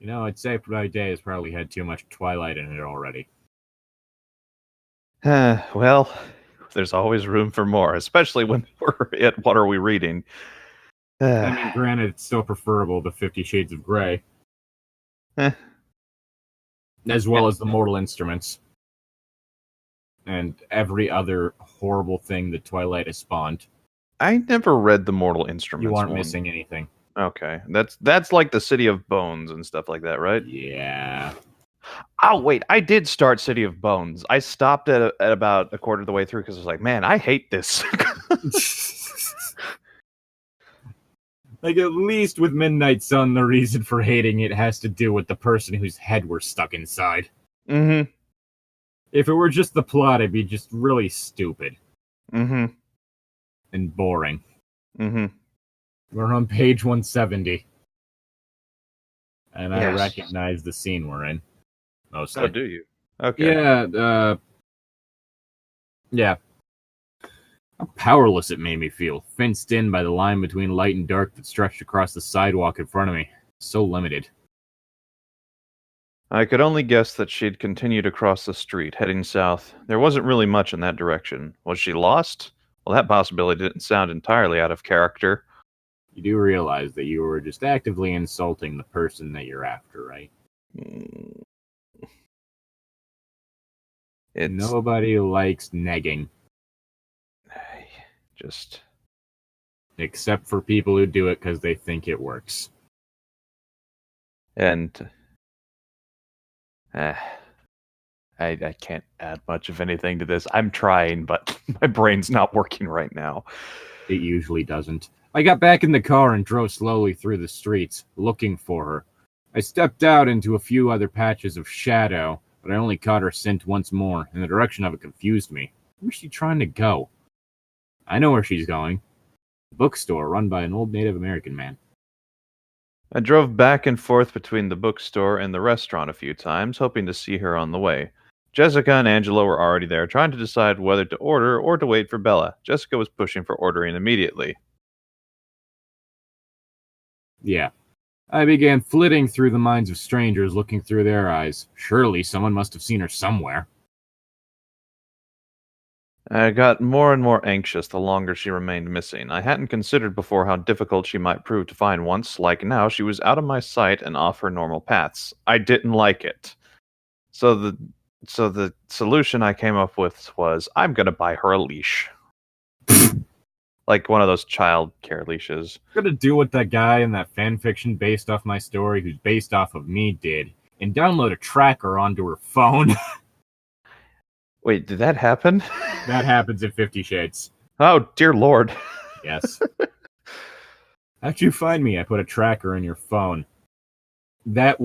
I'd say my day has probably had too much Twilight in it already. Well, there's always room for more, especially when we're at What Are We Reading? I mean, granted, it's still preferable to 50 Shades of Grey. As well as the Mortal Instruments. And every other horrible thing that Twilight has spawned. I never read the Mortal Instruments. You aren't missing anything. Okay, that's like the City of Bones and stuff like that, right? Yeah. Oh wait, I did start City of Bones. I stopped at about a quarter of the way through because I was like, man, I hate this. Like, at least with Midnight Sun, the reason for hating it has to do with the person whose head we're stuck inside. Mm-hmm. If it were just the plot, it'd be just really stupid. Mm-hmm. And boring. Mm-hmm. We're on page 170. And Yes. I recognize the scene we're in. Mostly. Oh, do you? Okay. Yeah. How powerless it made me feel, fenced in by the line between light and dark that stretched across the sidewalk in front of me. So limited. I could only guess that she'd continued across the street, heading south. There wasn't really much in that direction. Was she lost? Well, that possibility didn't sound entirely out of character. You do realize that you were just actively insulting the person that you're after, right? Nobody likes negging. Just... Except for people who do it because they think it works. And... I can't add much of anything to this. I'm trying, but my brain's not working right now. It usually doesn't. I got back in the car and drove slowly through the streets, looking for her. I stepped out into a few other patches of shadow, but I only caught her scent once more, and the direction of it confused me. Where's she trying to go? I know where she's going. A bookstore run by an old Native American man. I drove back and forth between the bookstore and the restaurant a few times, hoping to see her on the way. Jessica and Angela were already there, trying to decide whether to order or to wait for Bella. Jessica was pushing for ordering immediately. Yeah. I began flitting through the minds of strangers, looking through their eyes. Surely someone must have seen her somewhere. I got more and more anxious the longer she remained missing. I hadn't considered before how difficult she might prove to find once, like now, she was out of my sight and off her normal paths. I didn't like it. So the solution I came up with was, I'm going to buy her a leash. Like one of those child care leashes. I'm going to do what that guy in that fanfiction based off my story, who's based off of me, did, and download a tracker onto her phone. Wait, did that happen? That happens in 50 Shades. Oh, dear Lord. Yes. How'd you find me? I put a tracker in your phone. That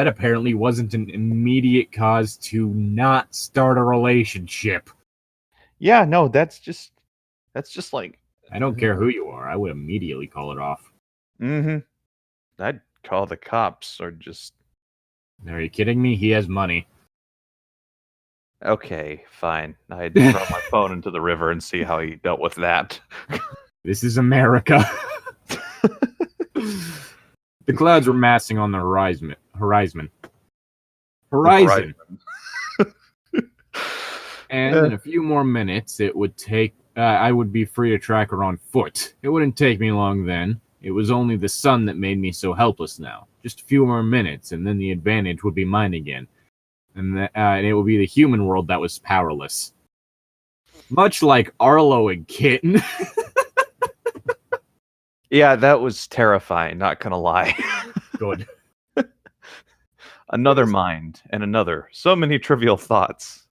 apparently wasn't an immediate cause to not start a relationship. Yeah, no, that's just like... I don't care who you are. I would immediately call it off. Mm-hmm. I'd call the cops or just... Are you kidding me? He has money. Okay, fine. I'd throw my phone into the river and see how he dealt with that. This is America. The clouds were massing on the horizon. And in a few more minutes, it would take. I would be free to track her on foot. It wouldn't take me long then. It was only the sun that made me so helpless now. Just a few more minutes, and then the advantage would be mine again. And it would be the human world that was powerless. Much like Arlo and Kitten. Yeah, that was terrifying, not gonna lie. Good. Another mind, and another. So many trivial thoughts.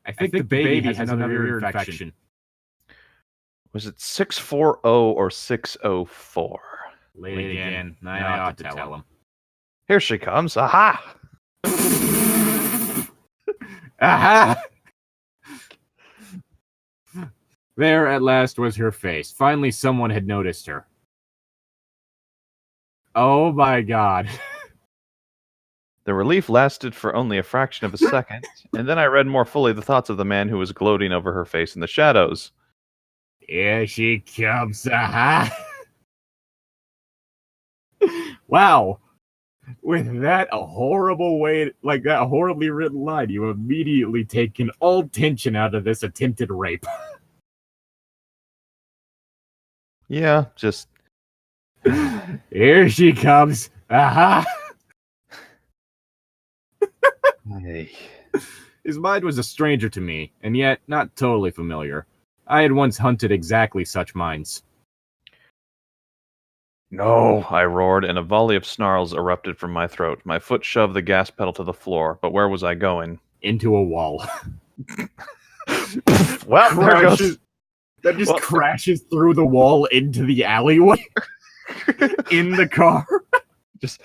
I think the baby has another ear infection. Was it 640 or 604? Late again. I ought to tell him. Here she comes. Aha! Aha! There at last was her face. Finally someone had noticed her. Oh my god. The relief lasted for only a fraction of a second, and then I read more fully the thoughts of the man who was gloating over her face in the shadows. Here she comes, aha! Wow. With that a horrible way, like that horribly written line, you immediately taken all tension out of this attempted rape. Yeah, just... Here she comes. Aha! Hey. His mind was a stranger to me, and yet not totally familiar. I had once hunted exactly such minds. No, I roared, and a volley of snarls erupted from my throat. My foot shoved the gas pedal to the floor, but where was I going? Into a wall. Well, there goes... That just crashes through the wall into the alleyway. In the car. Just...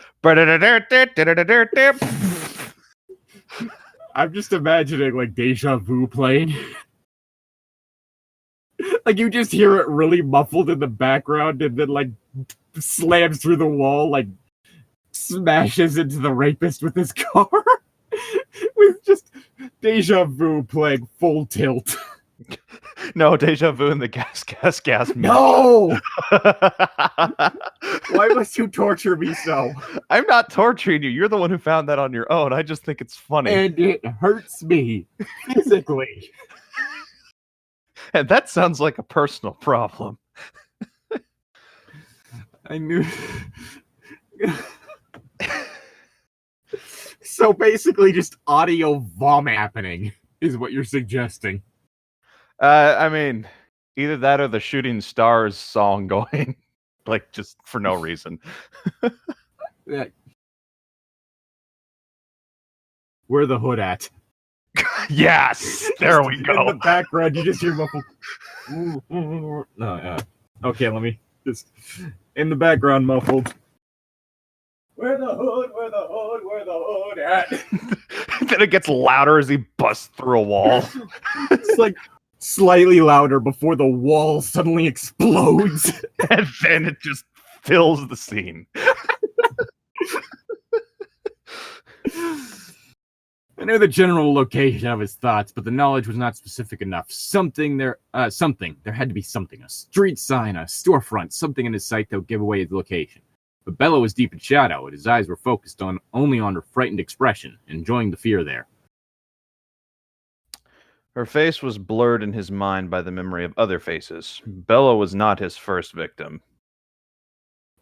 I'm just imagining, like, Deja Vu playing. Like, you just hear it really muffled in the background and then, like, slams through the wall, like, smashes into the rapist with his car. With just Deja Vu playing full tilt. No, Deja Vu and the gas. No! Why must you torture me so? I'm not torturing you. You're the one who found that on your own. I just think it's funny. And it hurts me physically. And that sounds like a personal problem. I knew. So basically, just audio vomit happening is what you're suggesting. I mean, either that or the Shooting Stars song going, like, just for no reason. Where the hood at? Yes! There we go. In the background, you just hear muffled. No, okay, let me just... In the background, muffled. Where the hood, where the hood, where the hood at? Then it gets louder as he busts through a wall. It's like slightly louder before the wall suddenly explodes. And then it just fills the scene. I knew the general location of his thoughts, but the knowledge was not specific enough. There had to be something. A street sign, a storefront, something in his sight that would give away his location. But Bella was deep in shadow, and his eyes were focused only on her frightened expression, enjoying the fear there. Her face was blurred in his mind by the memory of other faces. Bella was not his first victim.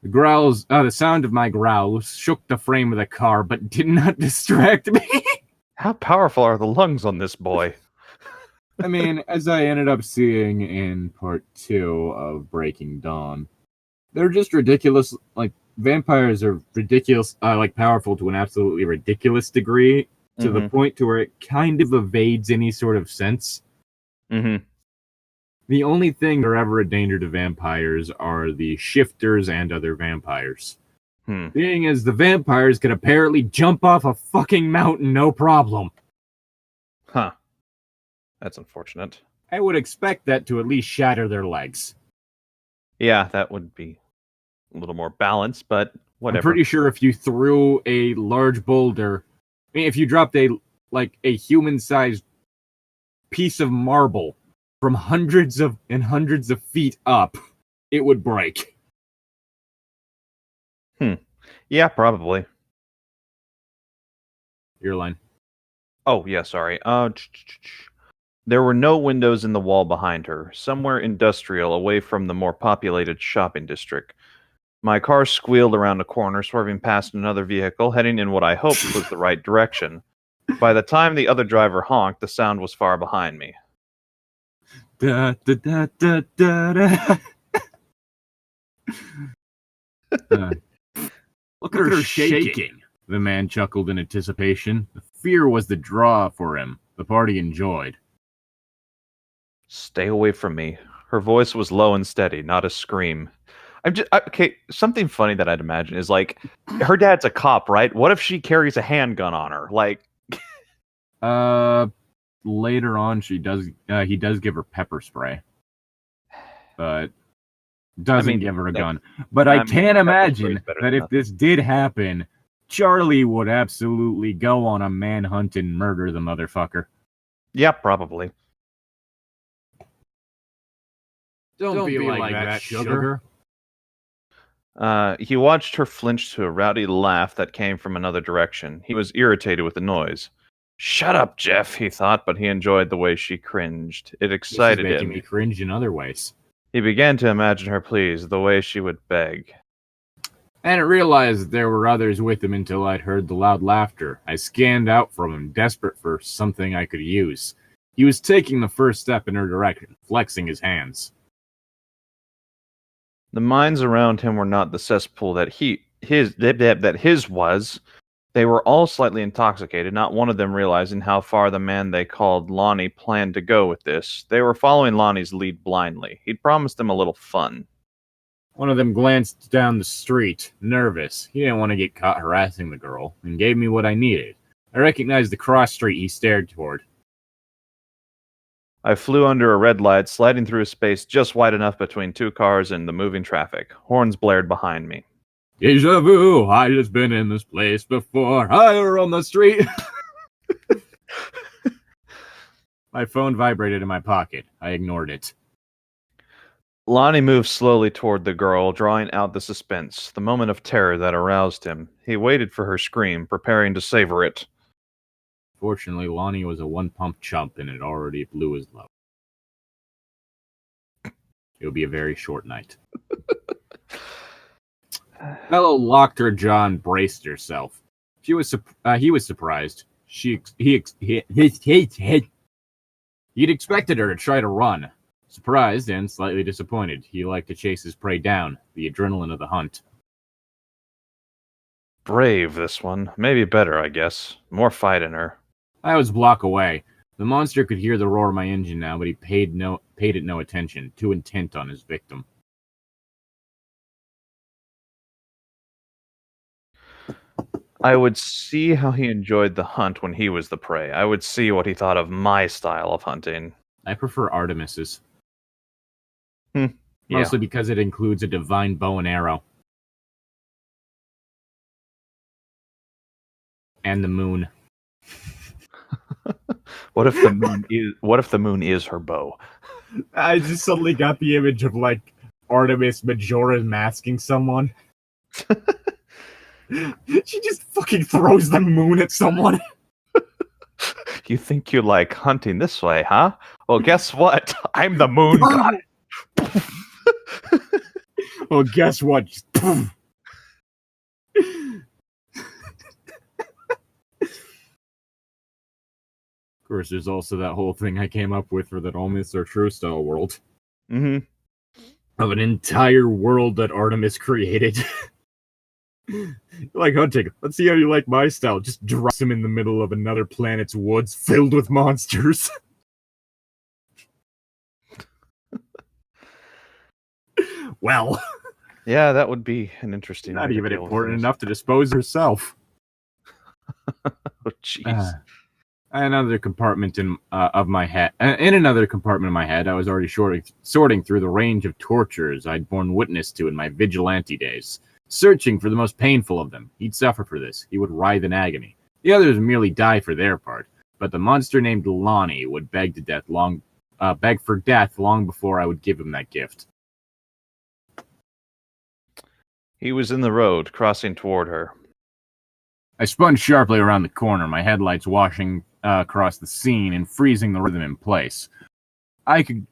The sound of my growls shook the frame of the car, but did not distract me. How powerful are the lungs on this boy? I mean, as I ended up seeing in part 2 of Breaking Dawn, they're just ridiculous. Like, vampires are ridiculous, powerful to an absolutely ridiculous degree, to the point to where it kind of evades any sort of sense. Mm-hmm. The only thing that are ever a danger to vampires are the shifters and other vampires. Being as the vampires could apparently jump off a fucking mountain no problem. Huh. That's unfortunate. I would expect that to at least shatter their legs. Yeah, that would be a little more balanced, but whatever. I'm pretty sure if you threw a large boulder, if you dropped a human-sized piece of marble from hundreds of feet up, it would break. Yeah, probably. Your line. Oh, yeah, sorry. There were no windows in the wall behind her, somewhere industrial, away from the more populated shopping district. My car squealed around a corner, swerving past another vehicle, heading in what I hoped was the right direction. By the time the other driver honked, the sound was far behind me. Da, da, da, da, da, da. Look at her shaking. The man chuckled in anticipation. The fear was the draw for him. The party enjoyed. Stay away from me. Her voice was low and steady, not a scream. Okay, something funny that I'd imagine is, like, her dad's a cop, right? What if she carries a handgun on her? Like... Later on, he does give her pepper spray. But... doesn't give her a gun. But I can't imagine that if this did happen, Charlie would absolutely go on a manhunt and murder the motherfucker. Yeah, probably. Don't be like that, sugar. He watched her flinch to a rowdy laugh that came from another direction. He was irritated with the noise. Shut up, Jeff, he thought, but he enjoyed the way she cringed. It This is excited making him. me cringe in other ways. He began to imagine her pleased, the way she would beg. I hadn't realized that there were others with him until I'd heard the loud laughter. I scanned out from him, desperate for something I could use. He was taking the first step in her direction, flexing his hands. The minds around him were not the cesspool that his was. They were all slightly intoxicated, not one of them realizing how far the man they called Lonnie planned to go with this. They were following Lonnie's lead blindly. He'd promised them a little fun. One of them glanced down the street, nervous. He didn't want to get caught harassing the girl, and gave me what I needed. I recognized the cross street he stared toward. I flew under a red light, sliding through a space just wide enough between two cars and the moving traffic. Horns blared behind me. Deja vu, I just been in this place before. Higher on the street. My phone vibrated in my pocket. I ignored it. Lonnie moved slowly toward the girl, drawing out the suspense, the moment of terror that aroused him. He waited for her scream, preparing to savor it. Fortunately, Lonnie was a one-pump chump and it already blew his load. It'll be a very short night. Fellow locked her jaw and braced herself. He was surprised. He'd expected her to try to run. Surprised and slightly disappointed. He liked to chase his prey down, the adrenaline of the hunt. Brave, this one. Maybe better, I guess. More fight in her. I was a block away. The monster could hear the roar of my engine now, but he paid it no attention, too intent on his victim. I would see how he enjoyed the hunt when he was the prey. I would see what he thought of my style of hunting. I prefer Artemis's. Yeah. Mostly because it includes a divine bow and arrow. And the moon. What if the moon is her bow? I just suddenly got the image of like Artemis Majora masking someone. She just fucking throws the moon at someone. You think you like hunting this way, huh? Well, guess what? I'm the moon god. Well, guess what? Just poof. Of course, there's also that whole thing I came up with for that all myths are true style world. Mm-hmm. Of an entire world that Artemis created. Like hunting. Let's see how you like my style. Just drops him in the middle of another planet's woods filled with monsters. Well. Yeah, that would be an interesting. Not even important enough to dispose herself. Oh, jeez. In another compartment of my head, I was already sorting through the range of tortures I'd borne witness to in my vigilante days, searching for the most painful of them. He'd suffer for this. He would writhe in agony. The others merely die for their part, but the monster named Lonnie would beg for death long before I would give him that gift. He was in the road, crossing toward her. I spun sharply around the corner, my headlights washing across the scene and freezing the rhythm in place. I could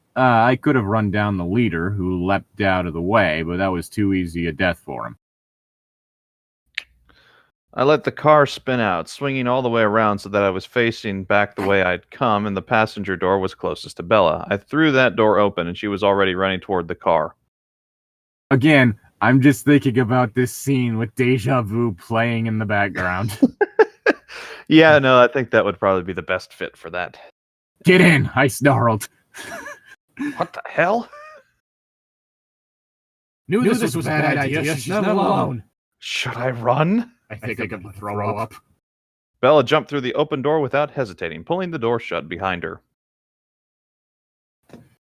have run down the leader, who leapt out of the way, but that was too easy a death for him. I let the car spin out, swinging all the way around so that I was facing back the way I'd come, and the passenger door was closest to Bella. I threw that door open, and she was already running toward the car. Again, I'm just thinking about this scene with Deja Vu playing in the background. Yeah, no, I think that would probably be the best fit for that. Get in, I snarled. What the hell? Knew this was a bad idea. She's not alone. Should I run? I think I'm gonna throw up. Bella jumped through the open door without hesitating, pulling the door shut behind her.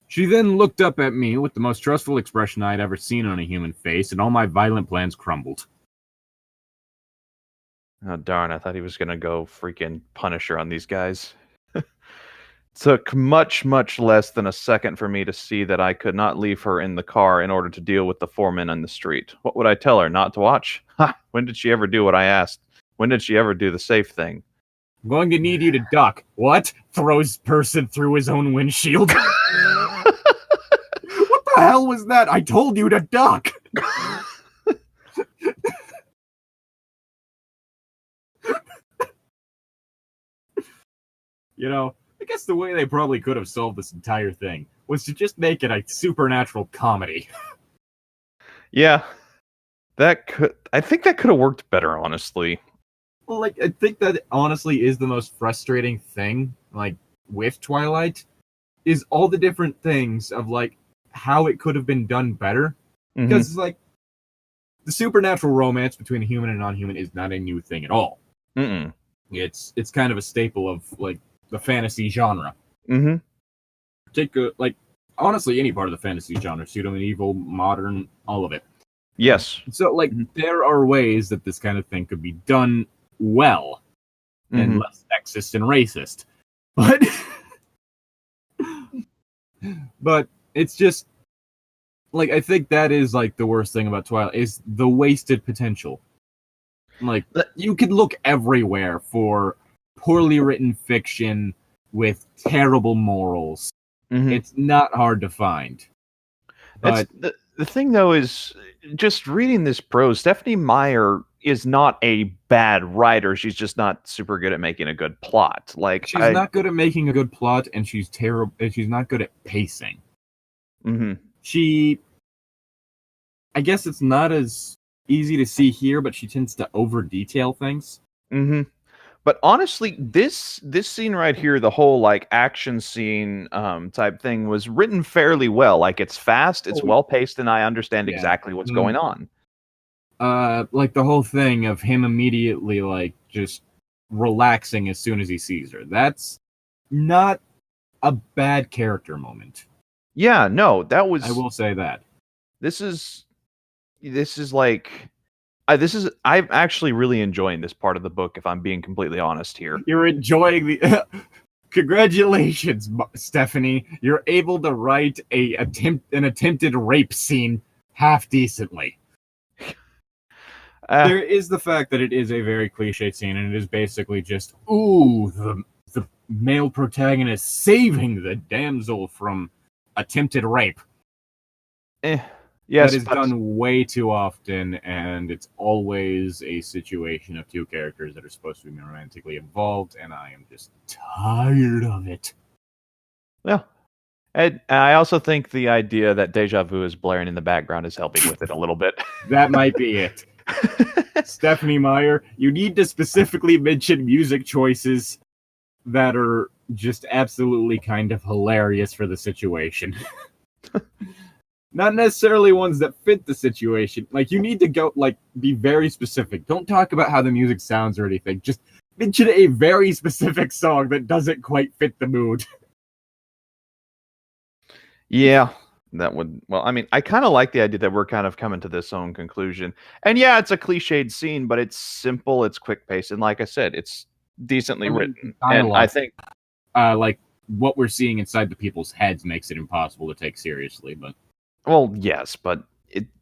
She then looked up at me with the most trustful expression I'd ever seen on a human face, and all my violent plans crumbled. Oh, darn, I thought he was going to go freaking Punisher on these guys. Took much, much less than a second for me to see that I could not leave her in the car in order to deal with the 4 men on the street. What would I tell her? Not to watch? Ha! When did she ever do what I asked? When did she ever do the safe thing? I'm going to need you to duck. What? Throws person through his own windshield. What the hell was that? I told you to duck. You know, I guess the way they probably could have solved this entire thing was to just make it a supernatural comedy. Yeah. I think that could have worked better, honestly. Well, like, I think that honestly is the most frustrating thing, like, with Twilight, is all the different things of, like, how it could have been done better. Because, it's like, the supernatural romance between a human and a non-human is not a new thing at all. Mm-mm. It's kind of a staple of, like, the fantasy genre. Mm-hmm. Like, honestly, any part of the fantasy genre, pseudo-medieval, modern, all of it. Yes. So, like, there are ways that this kind of thing could be done well and less sexist and racist. But it's just, like, I think that is, like, the worst thing about Twilight, is the wasted potential. Like, you could look everywhere for poorly written fiction with terrible morals. It's not hard to find. But the thing, though, is just reading this prose, Stephenie Meyer is not a bad writer. She's just not super good at making a good plot. Like, she's not good at making a good plot, and she's terrible. She's not good at pacing. I guess it's not as easy to see here, but she tends to over detail things. But honestly, this scene right here, the whole like action scene type thing, was written fairly well. Like, it's fast, it's well paced, and I understand exactly what's going on. Like the whole thing of him immediately like just relaxing as soon as he sees her. That's not a bad character moment. Yeah, no, that was. I will say that. This is like. I'm actually really enjoying this part of the book, if I'm being completely honest here. You're enjoying the... Congratulations, Stephenie. You're able to write an attempted rape scene half decently. There is the fact that it is a very cliched scene, and it is basically just, ooh, the male protagonist saving the damsel from attempted rape. Yes, that is done way too often, and it's always a situation of two characters that are supposed to be romantically involved, and I am just tired of it. Yeah. And I also think the idea that Deja Vu is blaring in the background is helping with it a little bit. That might be it. Stephenie Meyer, you need to specifically mention music choices that are just absolutely kind of hilarious for the situation. Not necessarily ones that fit the situation. Like, you need to go, like, be very specific. Don't talk about how the music sounds or anything. Just mention a very specific song that doesn't quite fit the mood. Yeah, that would... Well, I mean, I kind of like the idea that we're kind of coming to this own conclusion. And yeah, it's a cliched scene, but it's simple, it's quick-paced, and like I said, it's decently written. And I think... like, what we're seeing inside the people's heads makes it impossible to take seriously, but... Well, yes, but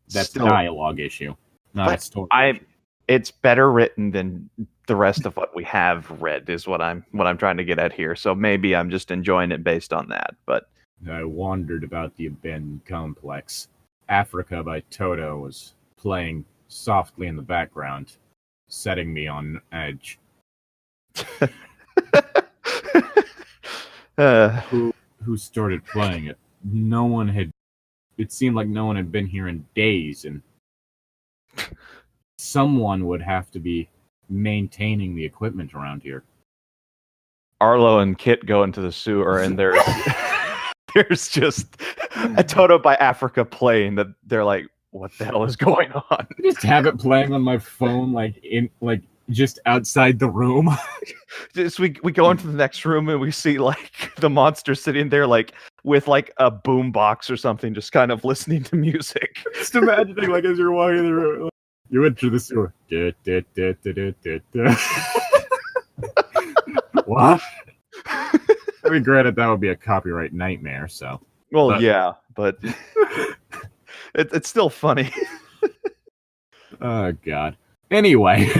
that's still a dialogue issue, not a story issue. It's better written than the rest of what we have read, is what I'm trying to get at here. So maybe I'm just enjoying it based on that. But I wandered about the abandoned complex. Africa by Toto was playing softly in the background, setting me on edge. Who started playing it? No one had. It seemed like no one had been here in days, and someone would have to be maintaining the equipment around here. Arlo and Kit go into the sewer, and there's just a Toto by Africa playing that they're like, what the hell is going on? I just have it playing on my phone, just outside the room. We go into the next room and we see like the monster sitting there like with like a boom box or something, just kind of listening to music. Just imagining like as you're walking in the room, like, you enter the sewer. What? I mean, granted, that would be a copyright nightmare, so. Well, yeah, but it's still funny. Oh, God. Anyway,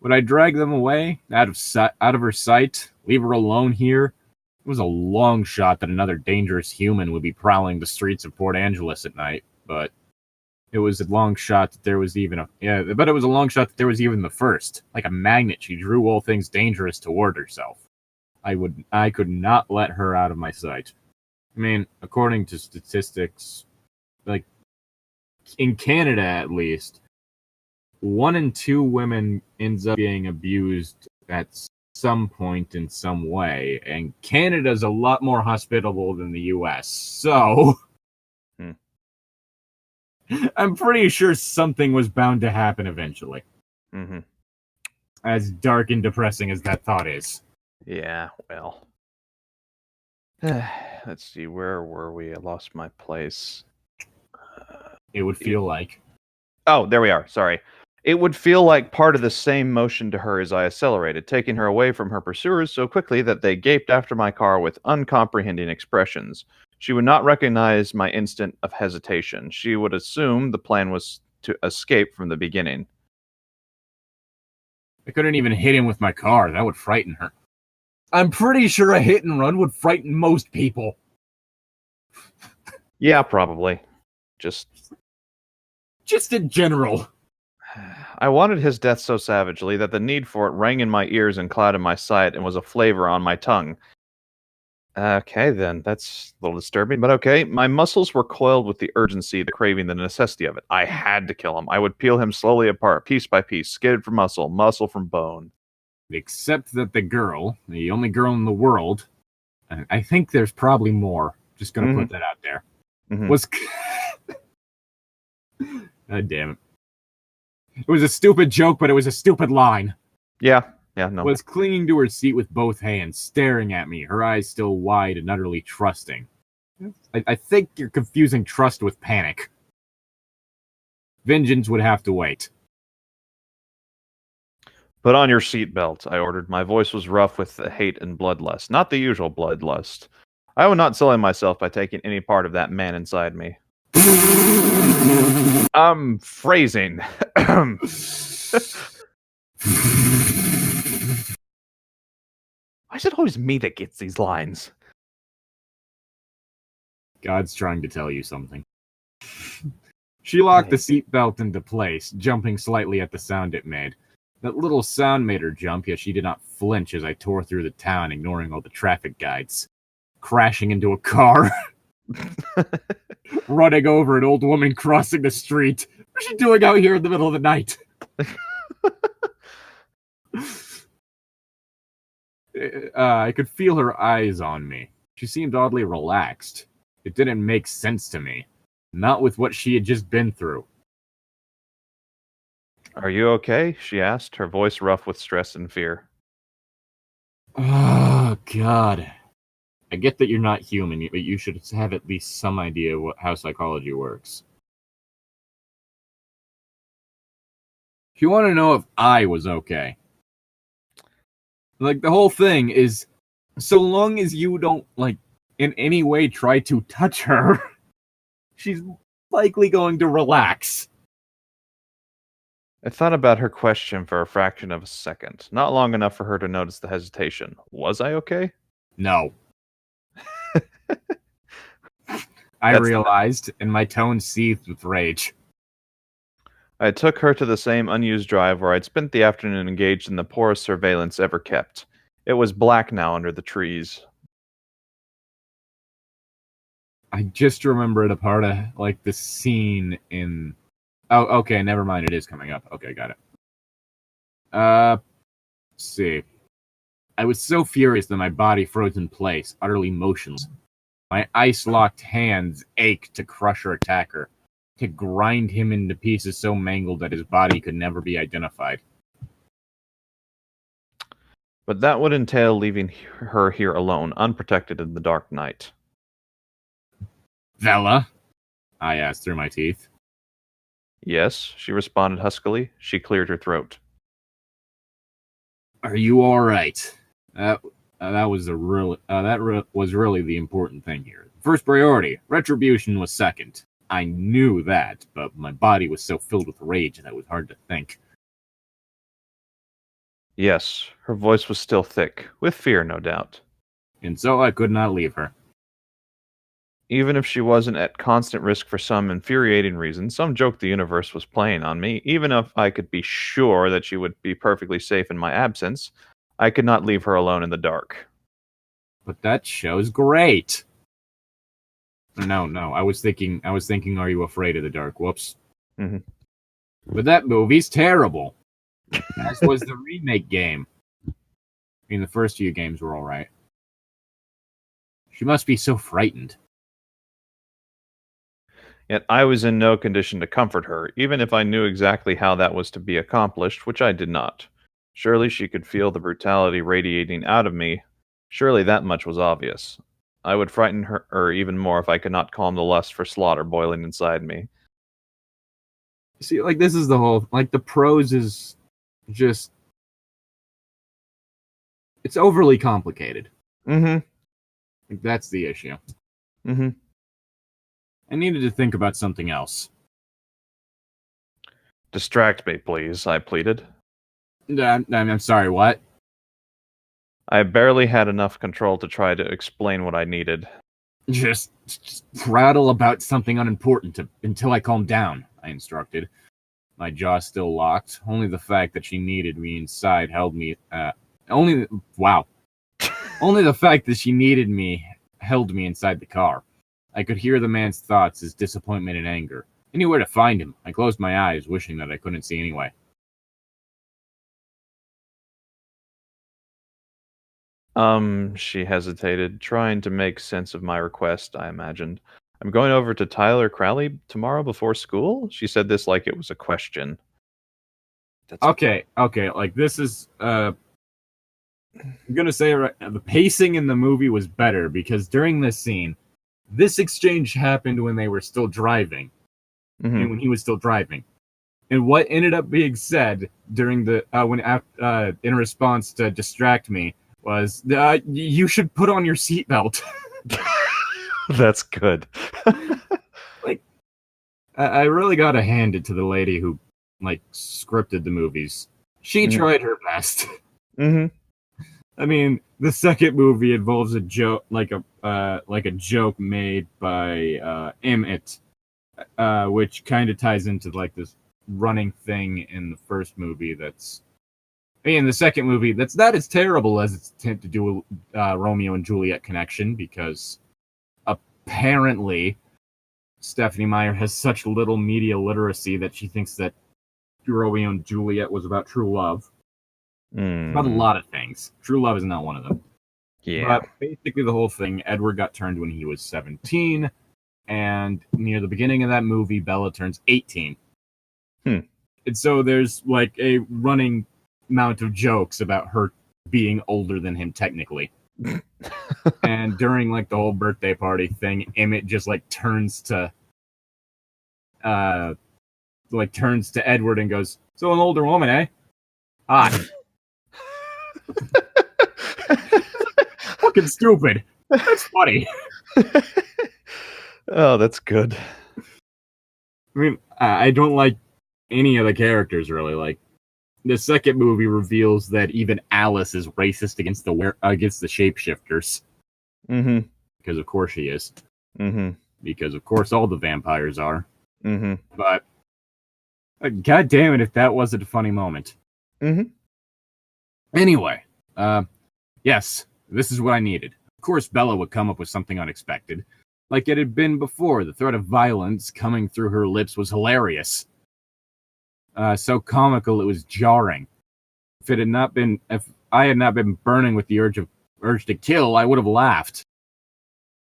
would I drag them away, out of her sight, leave her alone here? It was a long shot that another dangerous human would be prowling the streets of Port Angeles at night, but it was a long shot that there was even the first. Like a magnet, she drew all things dangerous toward herself. I could not let her out of my sight. I mean, according to statistics, like in Canada at least, 1 in 2 women ends up being abused at some point in some way, and Canada's a lot more hospitable than the US. So I'm pretty sure something was bound to happen eventually. Mm-hmm. As dark and depressing as that thought is. Yeah, well. Let's see, where were we? I lost my place. It would feel like. Oh, there we are. Sorry. It would feel like part of the same motion to her as I accelerated, taking her away from her pursuers so quickly that they gaped after my car with uncomprehending expressions. She would not recognize my instant of hesitation. She would assume the plan was to escape from the beginning. I couldn't even hit him with my car. That would frighten her. I'm pretty sure a hit and run would frighten most people. Yeah, probably. Just in general. I wanted his death so savagely that the need for it rang in my ears and clouded my sight and was a flavor on my tongue. Okay, then. That's a little disturbing, but okay. My muscles were coiled with the urgency, the craving, the necessity of it. I had to kill him. I would peel him slowly apart, piece by piece, skin from muscle, muscle from bone. Except that the girl, the only girl in the world, I think there's probably more, just gonna put that out there, was... God damn it. It was a stupid joke, but it was a stupid line. Yeah, no. Was clinging to her seat with both hands, staring at me, her eyes still wide and utterly trusting. I think you're confusing trust with panic. Vengeance would have to wait. Put on your seatbelt, I ordered. My voice was rough with the hate and bloodlust, not the usual bloodlust. I would not sully myself by taking any part of that man inside me. I'm phrasing. Why is it always me that gets these lines? God's trying to tell you something. She locked the seatbelt into place, jumping slightly at the sound it made. That little sound made her jump, yet she did not flinch as I tore through the town, ignoring all the traffic guides. Crashing into a car. Running over an old woman crossing the street. What's she doing out here in the middle of the night? I could feel her eyes on me. She seemed oddly relaxed. It didn't make sense to me. Not with what she had just been through. Are you okay? She asked, her voice rough with stress and fear. Oh, God. I get that you're not human, but you should have at least some idea how psychology works. If you want to know if I was okay, like, the whole thing is, so long as you don't, like, in any way try to touch her, she's likely going to relax. I thought about her question for a fraction of a second, not long enough for her to notice the hesitation. Was I okay? No. I realized, and my tone seethed with rage. I took her to the same unused drive where I'd spent the afternoon engaged in the poorest surveillance ever kept. It was black now under the trees. I just remembered a part of, like, the scene in... Oh, okay, never mind, it is coming up. Okay, got it. Let's see. I was so furious that my body froze in place, utterly motionless. My ice-locked hands ached to crush her attacker, to grind him into pieces so mangled that his body could never be identified. But that would entail leaving her here alone, unprotected in the dark night. Vella? I asked through my teeth. Yes, she responded huskily. She cleared her throat. Are you all right? was really the important thing here. First priority, retribution was second. I knew that, but my body was so filled with rage that it was hard to think. Yes, her voice was still thick, with fear, no doubt. And so I could not leave her. Even if she wasn't at constant risk for some infuriating reason, some joke the universe was playing on me, even if I could be sure that she would be perfectly safe in my absence, I could not leave her alone in the dark. But that show's great. No, I was thinking, Are You Afraid of the Dark? Whoops. Mm-hmm. But that movie's terrible. As was the remake game. I mean, the first few games were alright. She must be so frightened. Yet I was in no condition to comfort her, even if I knew exactly how that was to be accomplished, which I did not. Surely she could feel the brutality radiating out of me. Surely that much was obvious. I would frighten her even more if I could not calm the lust for slaughter boiling inside me. See, like, this is the whole... Like, the prose is just... It's overly complicated. Mm-hmm. Like, that's the issue. Mm-hmm. I needed to think about something else. Distract me, please, I pleaded. I'm sorry, what? I barely had enough control to try to explain what I needed. Just prattle about something unimportant until I calm down, I instructed. My jaw still locked. Only the fact that she needed me inside held me... Only the fact that she needed me held me inside the car. I could hear the man's thoughts, his disappointment and anger. I knew where to find him. I closed my eyes, wishing that I couldn't see anyway. She hesitated, trying to make sense of my request, I imagined. I'm going over to Tyler Crowley tomorrow before school? She said this like it was a question. Okay, like, this is, I'm gonna say the pacing in the movie was better, because during this scene, this exchange happened when they were still driving. Mm-hmm. And when he was still driving. And what ended up being said during the, in response to distract me, was, you should put on your seatbelt. That's good. Like, I really gotta hand it to the lady who, like, scripted the movies. She tried her best. Mm-hmm. I mean, the second movie involves a joke, like a joke made by Emmett, which kind of ties into, like, this running thing in the first movie. That's, in the second movie, that's not as terrible as its attempt to do a Romeo and Juliet connection, because apparently Stephenie Meyer has such little media literacy that she thinks that Romeo and Juliet was about true love. About a lot of things. True love is not one of them. Yeah. But basically the whole thing, Edward got turned when he was 17, and near the beginning of that movie, Bella turns 18. And so there's, like, a running amount of jokes about her being older than him technically. And during, like, the whole birthday party thing, Emmett just, like, turns to Edward and goes, "So an older woman, eh? Hot." Fucking stupid. That's funny. Oh, that's good. I mean, I don't like any of the characters, really. Like, the second movie reveals that even Alice is racist against the shapeshifters. Mm-hmm. Because of course she is. Mm-hmm. Because of course all the vampires are. Mm-hmm. But, god damn it if that wasn't a funny moment. Mm-hmm. Anyway, yes, this is what I needed. Of course Bella would come up with something unexpected. Like it had been before, the threat of violence coming through her lips was hilarious. So comical it was jarring. If I had not been burning with the urge to kill, I would have laughed.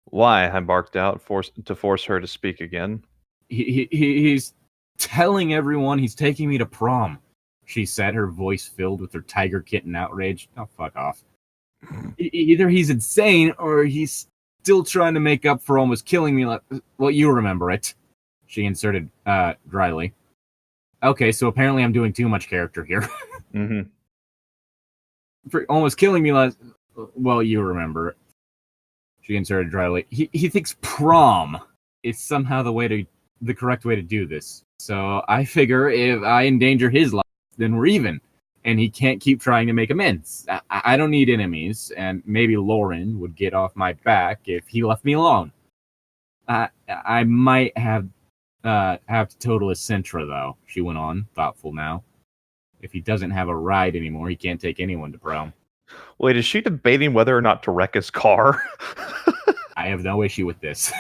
Why? I barked out, to force her to speak again. He's telling everyone he's taking me to prom, she said, her voice filled with her tiger kitten outrage. Oh, fuck off. Either he's insane, or he's still trying to make up for almost killing me. Well, you remember it, she inserted dryly. Okay, so apparently I'm doing too much character here. Mm-hmm. For almost killing me Well, you remember. She inserted dryly. He thinks prom is somehow the correct way to do this. So I figure if I endanger his life, then we're even. And he can't keep trying to make amends. I don't need enemies, and maybe Lauren would get off my back if he left me alone. I might have to total his Sentra, though, she went on, thoughtful now. If he doesn't have a ride anymore, he can't take anyone to prom. Wait, is she debating whether or not to wreck his car? I have no issue with this.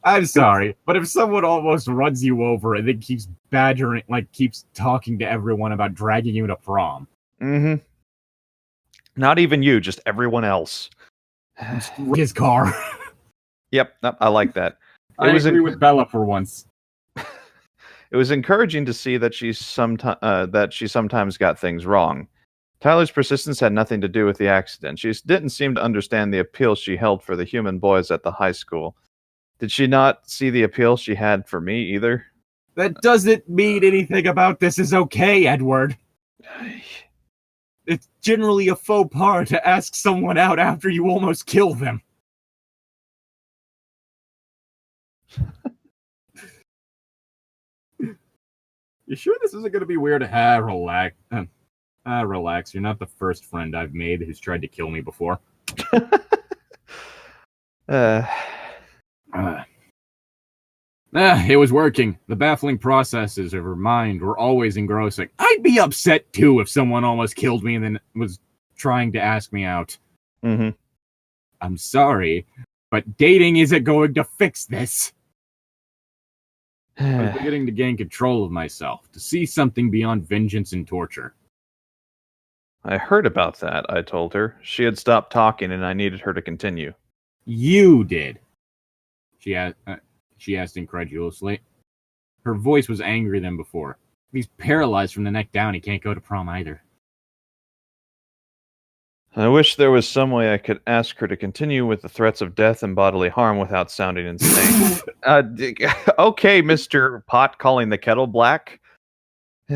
I'm sorry, but if someone almost runs you over and then keeps badgering, keeps talking to everyone about dragging you to prom. Mm-hmm. Not even you, just everyone else. His car. Yep, I like that. I agree with Bella for once. It was encouraging to see that she sometimes got things wrong. Tyler's persistence had nothing to do with the accident. She didn't seem to understand the appeal she held for the human boys at the high school. Did she not see the appeal she had for me either? That doesn't mean anything about this is okay, Edward. It's generally a faux pas to ask someone out after you almost kill them. You sure this isn't going to be weird? Relax. Relax. You're not the first friend I've made who's tried to kill me before. It was working. The baffling processes of her mind were always engrossing. I'd be upset, too, if someone almost killed me and then was trying to ask me out. Mm-hmm. I'm sorry, but dating isn't going to fix this. I was beginning to gain control of myself, to see something beyond vengeance and torture. I heard about that, I told her. She had stopped talking and I needed her to continue. You did. She asked incredulously. Her voice was angrier than before. He's paralyzed from the neck down. He can't go to prom either. I wish there was some way I could ask her to continue with the threats of death and bodily harm without sounding insane. Okay, Mr. Pot calling the kettle black.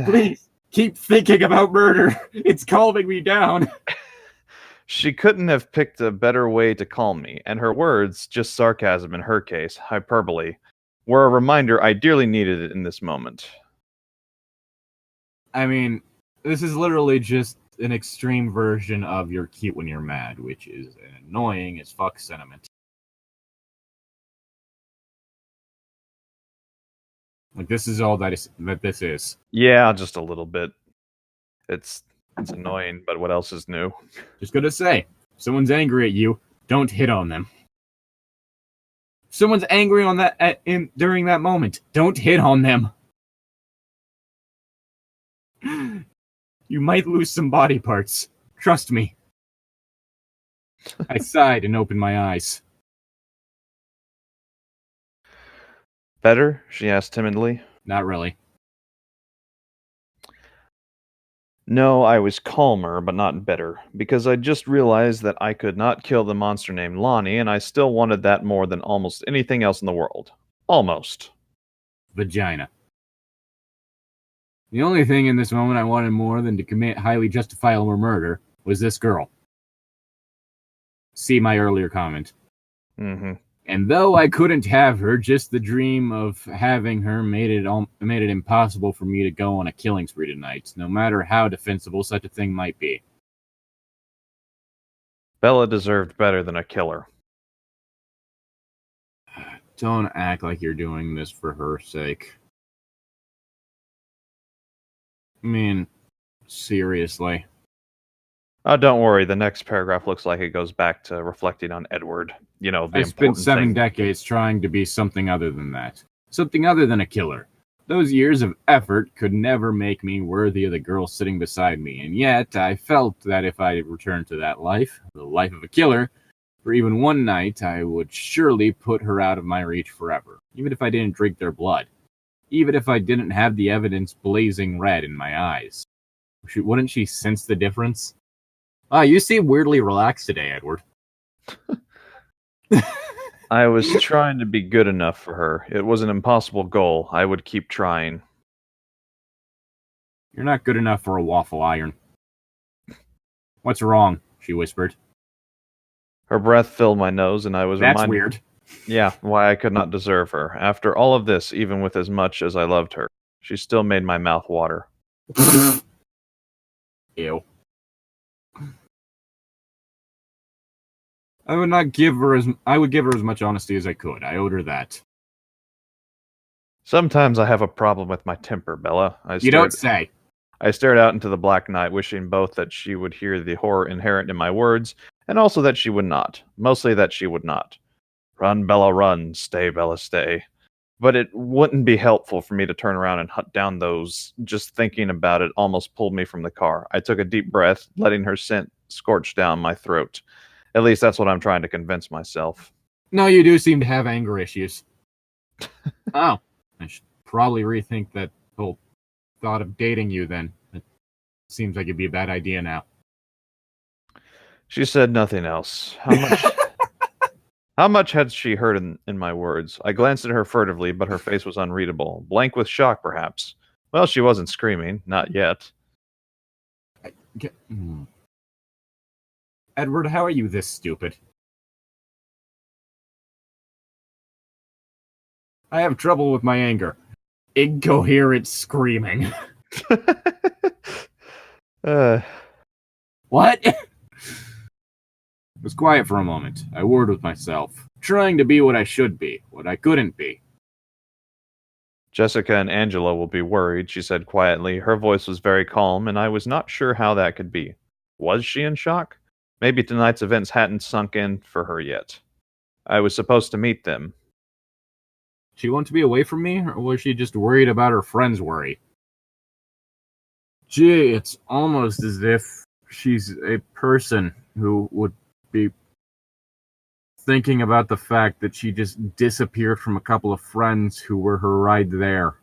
Please, keep thinking about murder. It's calming me down. She couldn't have picked a better way to calm me, and her words, just sarcasm in her case, hyperbole, were a reminder I dearly needed it in this moment. I mean, this is literally just an extreme version of you're cute when you're mad, which is an annoying as fuck sentiment. Like, this is all that this is. Yeah, just a little bit. It's annoying, but what else is new? Just gonna say, if someone's angry at you, don't hit on them. If someone's angry on during that moment, don't hit on them. You might lose some body parts. Trust me. I sighed and opened my eyes. Better? She asked timidly. Not really. No, I was calmer, but not better, because I just realized that I could not kill the monster named Lonnie, and I still wanted that more than almost anything else in the world. Almost. Vagina. The only thing in this moment I wanted more than to commit highly justifiable murder was this girl. See my earlier comment. Mm-hmm. And though I couldn't have her, just the dream of having her made it impossible for me to go on a killing spree tonight, no matter how defensible such a thing might be. Bella deserved better than a killer. Don't act like you're doing this for her sake. I mean, seriously. Oh, don't worry. The next paragraph looks like it goes back to reflecting on Edward. You know, the I spent 7 thing. decades trying to be something other than that. Something other than a killer. Those years of effort could never make me worthy of the girl sitting beside me, and yet I felt that if I returned to that life, the life of a killer, for even one night, I would surely put her out of my reach forever, even if I didn't drink their blood. Even if I didn't have the evidence blazing red in my eyes. Wouldn't she sense the difference? You seem weirdly relaxed today, Edward. I was trying to be good enough for her. It was an impossible goal. I would keep trying. You're not good enough for a waffle iron. What's wrong? She whispered. Her breath filled my nose, and I was That's reminded... weird. Yeah, why I could not deserve her. After all of this, even with as much as I loved her, she still made my mouth water. Ew. I would give her as much honesty as I could. I owed her that. Sometimes I have a problem with my temper, Bella. You don't say. I stared out into the black night, wishing both that she would hear the horror inherent in my words, and also that she would not. Mostly that she would not. Run, Bella, run. Stay, Bella, stay. But it wouldn't be helpful for me to turn around and hunt down those. Just thinking about it almost pulled me from the car. I took a deep breath, letting her scent scorch down my throat. At least that's what I'm trying to convince myself. No, you do seem to have anger issues. Oh, I should probably rethink that whole thought of dating you then. It seems like it'd be a bad idea now. She said nothing else. How much had she heard in my words? I glanced at her furtively, but her face was unreadable. Blank with shock, perhaps. Well, she wasn't screaming. Not yet. Edward, how are you this stupid? I have trouble with my anger. Incoherent screaming. What? It was quiet for a moment. I warred with myself, trying to be what I should be, what I couldn't be. Jessica and Angela will be worried, she said quietly. Her voice was very calm, and I was not sure how that could be. Was she in shock? Maybe tonight's events hadn't sunk in for her yet. I was supposed to meet them. She want to be away from me, or was she just worried about her friend's worry? Gee, it's almost as if she's a person who would be thinking about the fact that she just disappeared from a couple of friends who were her ride there.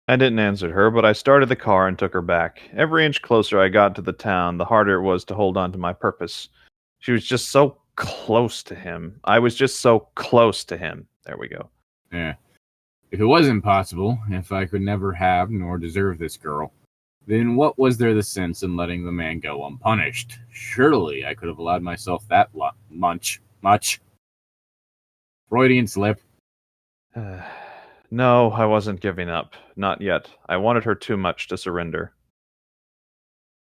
I didn't answer her, but I started the car and took her back. Every inch closer I got to the town, the harder it was to hold on to my purpose. She was just so close to him. I was just so close to him. There we go. Yeah. If it was impossible, if I could never have nor deserve this girl, then what was there the sense in letting the man go unpunished? Surely I could have allowed myself that much. Freudian slip. No, I wasn't giving up. Not yet. I wanted her too much to surrender.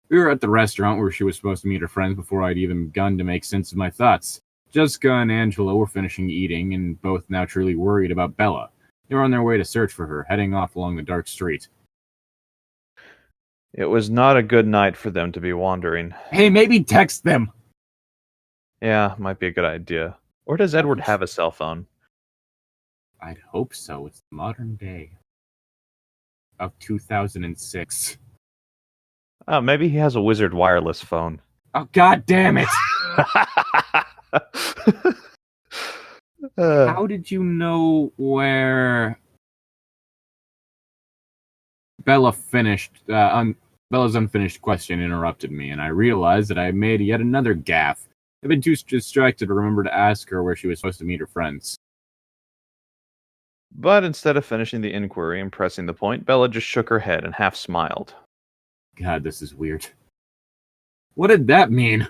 We were at the restaurant where she was supposed to meet her friends before I'd even begun to make sense of my thoughts. Jessica and Angela were finishing eating and both naturally worried about Bella. They were on their way to search for her, heading off along the dark street. It was not a good night for them to be wandering. Hey, maybe text them! Yeah, might be a good idea. Or does Edward have a cell phone? I'd hope so. It's the modern day of 2006. Oh, maybe he has a wizard wireless phone. Oh, God damn it! How did you know where Bella finished? Bella's unfinished question interrupted me, and I realized that I had made yet another gaffe. I'd been too distracted to remember to ask her where she was supposed to meet her friends. But instead of finishing the inquiry and pressing the point, Bella just shook her head and half smiled. God, this is weird. What did that mean?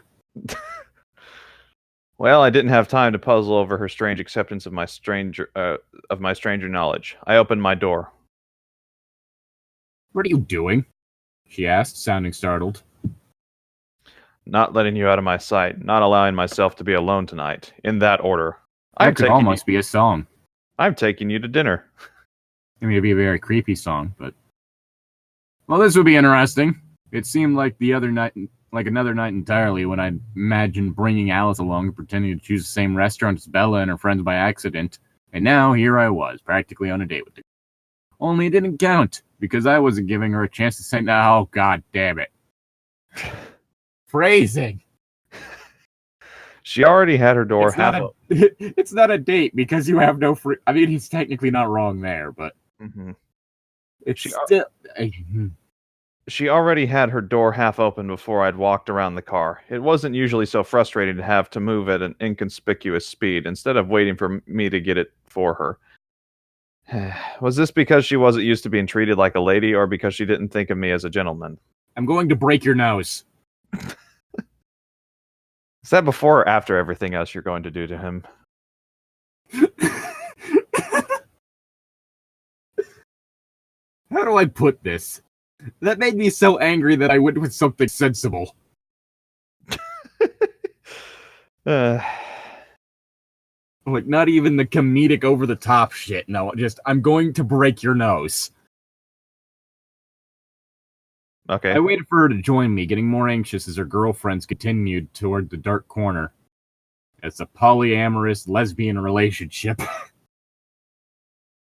Well, I didn't have time to puzzle over her strange acceptance of my stranger knowledge. I opened my door. What are you doing? She asked, sounding startled. Not letting you out of my sight, not allowing myself to be alone tonight. In that order. That could almost be a song. I'm taking you to dinner. I mean, it'd be a very creepy song, but... Well, this would be interesting. It seemed like another night entirely when I imagined bringing Alice along and pretending to choose the same restaurant as Bella and her friends by accident. And now, here I was, practically on a date with her. Only it didn't count, because I wasn't giving her a chance to say, "Oh, God damn it." Phrasing. She already had her door half open. It's not a date, because you have no free... I mean, he's technically not wrong there, but... Mm-hmm. It's still... She already had her door half open before I'd walked around the car. It wasn't usually so frustrating to have to move at an inconspicuous speed instead of waiting for me to get it for her. Was this because she wasn't used to being treated like a lady, or because she didn't think of me as a gentleman? I'm going to break your nose. Is that before or after everything else you're going to do to him? How do I put this? That made me so angry that I went with something sensible. Like, not even the comedic over-the-top shit. No, just, I'm going to break your nose. Okay. I waited for her to join me, getting more anxious as her girlfriends continued toward the dark corner. It's a polyamorous lesbian relationship.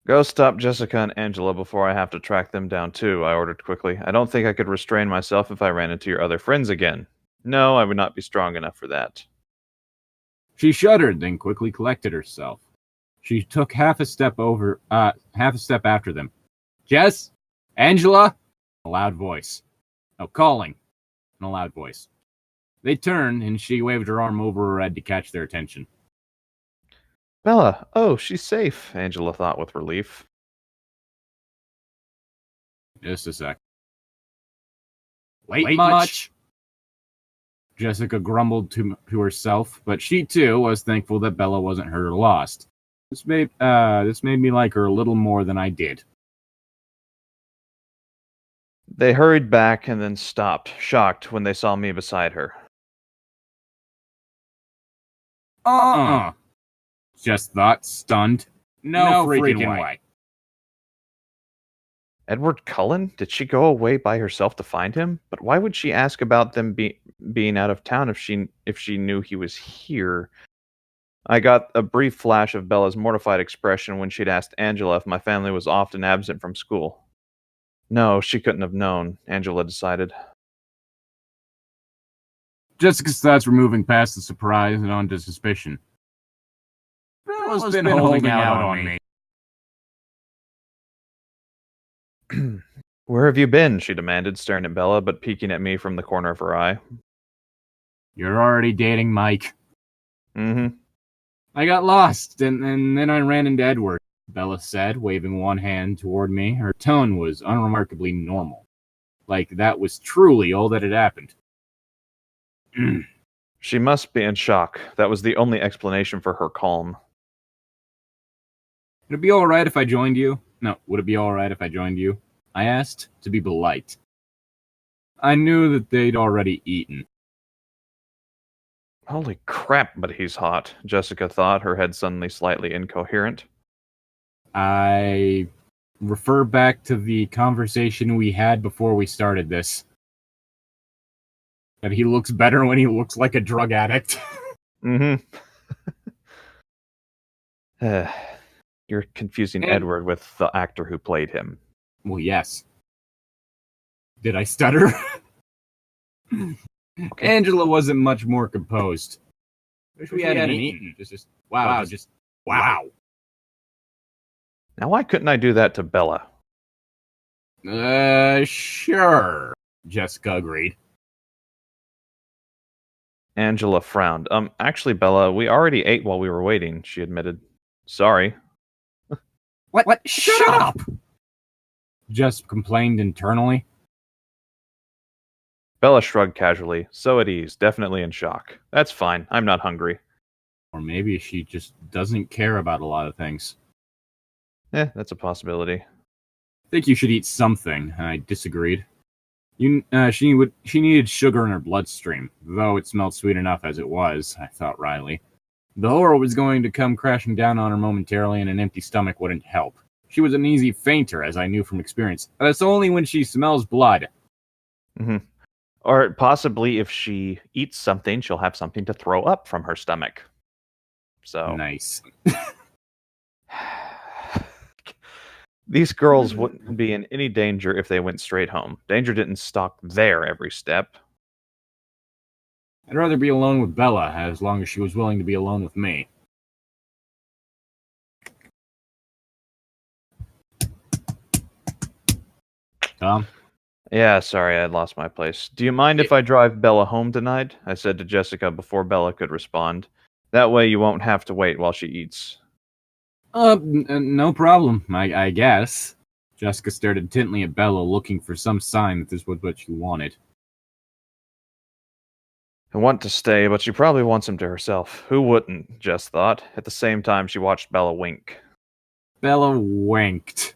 Go stop Jessica and Angela before I have to track them down too, I ordered quickly. I don't think I could restrain myself if I ran into your other friends again. No, I would not be strong enough for that. She shuddered, then quickly collected herself. She took half a step after them. Jess? Angela? A loud voice. No, calling. In a loud voice. They turned, and she waved her arm over her head to catch their attention. Bella, oh, she's safe, Angela thought with relief. Just a sec. Late much? Jessica grumbled to herself, but she too was thankful that Bella wasn't hurt or lost. This made me like her a little more than I did. They hurried back and then stopped, shocked when they saw me beside her. Just thought, stunned. No freaking way. Edward Cullen? Did she go away by herself to find him? But why would she ask about them being out of town if she knew he was here? I got a brief flash of Bella's mortified expression when she'd asked Angela if my family was often absent from school. No, she couldn't have known, Angela decided. Jessica's thoughts were moving past the surprise and onto suspicion. Bella's been holding out on me. Where have you been? She demanded, staring at Bella, but peeking at me from the corner of her eye. You're already dating Mike. Mm-hmm. I got lost, and then I ran into Edward, Bella said, waving one hand toward me. Her tone was unremarkably normal. Like that was truly all that had happened. She must be in shock. That was the only explanation for her calm. Would it be alright if I joined you? No, would it be alright if I joined you? I asked, to be polite. I knew that they'd already eaten. Holy crap, but he's hot, Jessica thought, her head suddenly slightly incoherent. I refer back to the conversation we had before we started this. That he looks better when he looks like a drug addict. Mm-hmm. You're confusing Edward with the actor who played him. Well, yes. Did I stutter? Okay. Angela wasn't much more composed. Wish we hadn't eaten. Wow. Now, why couldn't I do that to Bella? Sure. Jessica agreed. Angela frowned. Actually, Bella, we already ate while we were waiting, she admitted. Sorry. What? Shut up! Jess complained internally. Bella shrugged casually, so at ease, definitely in shock. That's fine, I'm not hungry. Or maybe she just doesn't care about a lot of things. That's a possibility. I think you should eat something, I disagreed. She needed sugar in her bloodstream, though it smelled sweet enough as it was, I thought wryly. The horror was going to come crashing down on her momentarily, and an empty stomach wouldn't help. She was an easy fainter, as I knew from experience. That's only when she smells blood. Mm-hmm. Or possibly if she eats something, she'll have something to throw up from her stomach. So nice. These girls wouldn't be in any danger if they went straight home. Danger didn't stalk their every step. I'd rather be alone with Bella, as long as she was willing to be alone with me. Tom? Yeah, sorry, I lost my place. Do you mind if I drive Bella home tonight? I said to Jessica before Bella could respond. That way you won't have to wait while she eats. No problem, I guess. Jessica stared intently at Bella, looking for some sign that this was what she wanted. I want to stay, but she probably wants him to herself. Who wouldn't, Jess thought. At the same time, she watched Bella wink. Bella winked.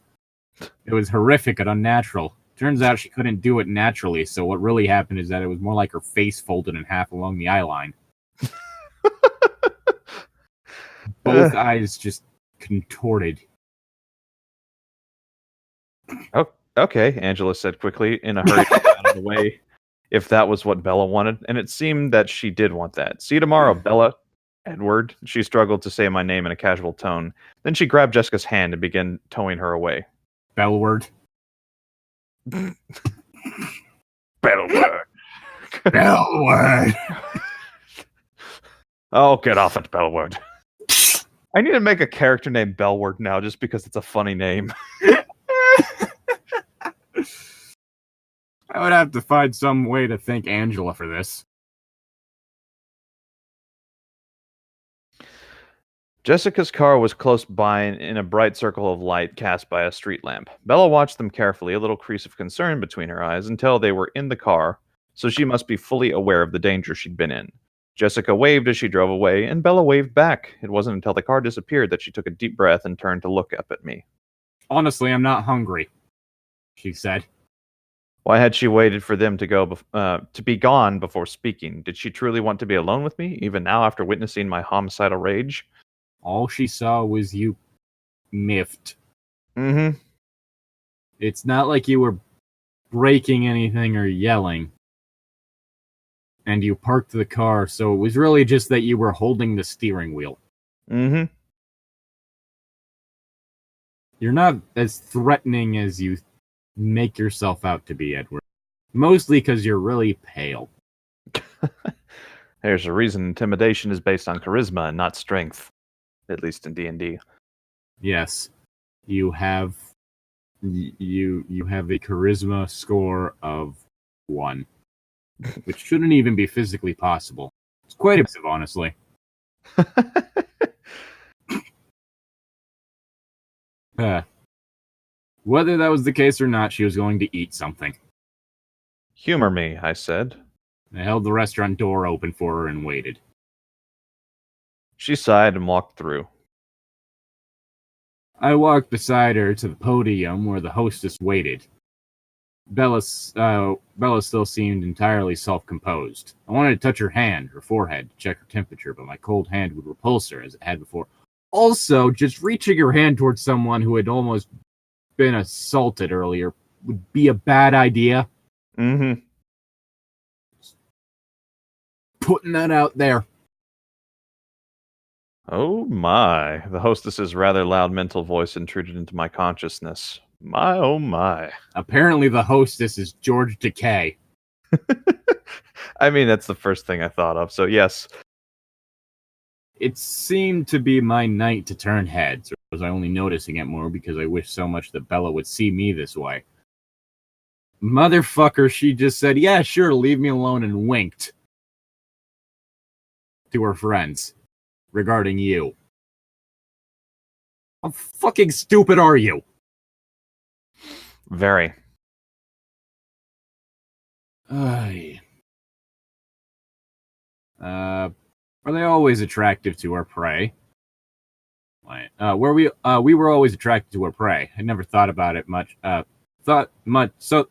It was horrific and unnatural. Turns out she couldn't do it naturally, so what really happened is that it was more like her face folded in half along the eye line. Both eyes just contorted. Oh, okay, Angela said quickly, in a hurry to get out of the way, if that was what Bella wanted, and it seemed that she did want that. See you tomorrow, Bella. Edward. She struggled to say my name in a casual tone. Then she grabbed Jessica's hand and began towing her away. Bellward. Bellward. Bellward. Oh, get off it, Bellward. I need to make a character named Bellward now just because it's a funny name. I would have to find some way to thank Angela for this. Jessica's car was close by in a bright circle of light cast by a street lamp. Bella watched them carefully, a little crease of concern between her eyes, until they were in the car, so she must be fully aware of the danger she'd been in. Jessica waved as she drove away, and Bella waved back. It wasn't until the car disappeared that she took a deep breath and turned to look up at me. Honestly, I'm not hungry, she said. Why had she waited for them to be gone before speaking? Did she truly want to be alone with me, even now after witnessing my homicidal rage? All she saw was you miffed. Mm-hmm. It's not like you were breaking anything or yelling. And you parked the car, so it was really just that you were holding the steering wheel. Mm-hmm. You're not as threatening as you make yourself out to be, Edward. Mostly because you're really pale. There's a reason intimidation is based on charisma and not strength. At least in D&D. Yes. You have a charisma score of 1. Which shouldn't even be physically possible. It's quite impressive, honestly. Whether that was the case or not, she was going to eat something. Humor me, I said. I held the restaurant door open for her and waited. She sighed and walked through. I walked beside her to the podium where the hostess waited. Bella still seemed entirely self-composed. I wanted to touch her hand, her forehead, to check her temperature, but my cold hand would repulse her as it had before. Also, just reaching your hand towards someone who had almost been assaulted earlier would be a bad idea. Mm-hmm. Putting that out there. Oh my. The hostess's rather loud mental voice intruded into my consciousness. My, oh my. Apparently the hostess is George Takei. I mean, that's the first thing I thought of, so yes. It seemed to be my night to turn heads, or was I only noticing it more because I wished so much that Bella would see me this way? Motherfucker, she just said, yeah, sure, leave me alone, and winked to her friends regarding you. How fucking stupid are you? Very. Are they always attractive to our prey? We were always attracted to our prey. I never thought about it much. Thought so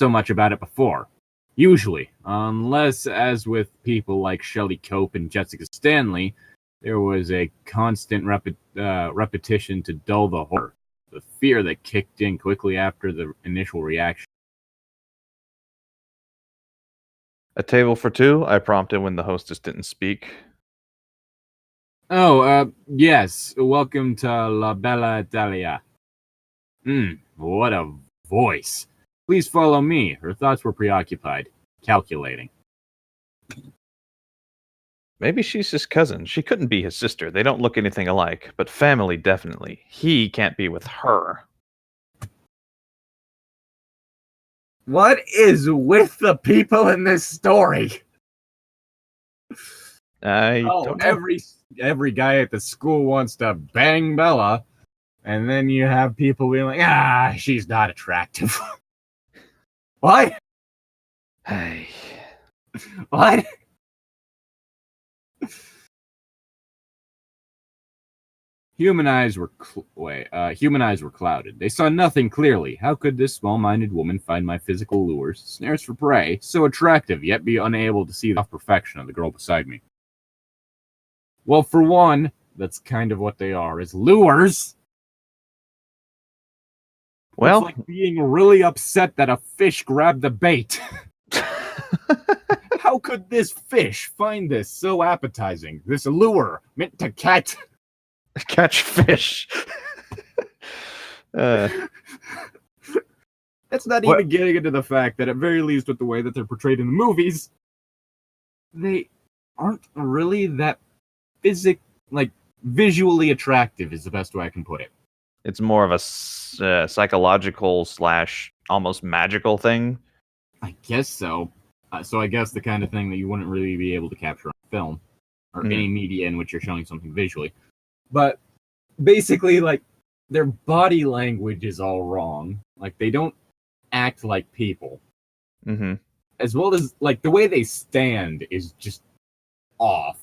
much about it before. Usually, unless, as with people like Shelley Cope and Jessica Stanley, there was a constant repetition to dull the horror, the fear that kicked in quickly after the initial reaction. A table for two? I prompted when the hostess didn't speak. Oh, yes. Welcome to La Bella Italia. What a voice. Please follow me. Her thoughts were preoccupied, calculating. Maybe she's his cousin. She couldn't be his sister. They don't look anything alike, but family definitely. He can't be with her. What is with the people in this story? I don't know. Every guy at the school wants to bang Bella, and then you have people being like, she's not attractive. What? Hey. What? Human eyes were clouded. They saw nothing clearly. How could this small-minded woman find my physical lures, snares for prey, so attractive, yet be unable to see the perfection of the girl beside me? Well, for one, that's kind of what they are, is lures. Well, it's like being really upset that a fish grabbed the bait. How could this fish find this so appetizing? This lure meant to catch fish. That's not even getting into the fact that, at very least, with the way that they're portrayed in the movies, they aren't really that visually attractive. Is the best way I can put it. It's more of a psychological / almost magical thing. I guess so. So I guess the kind of thing that you wouldn't really be able to capture on film or any media in which you're showing something visually. But basically, like, their body language is all wrong. Like, they don't act like people. Mm-hmm. As well as, like, the way they stand is just off.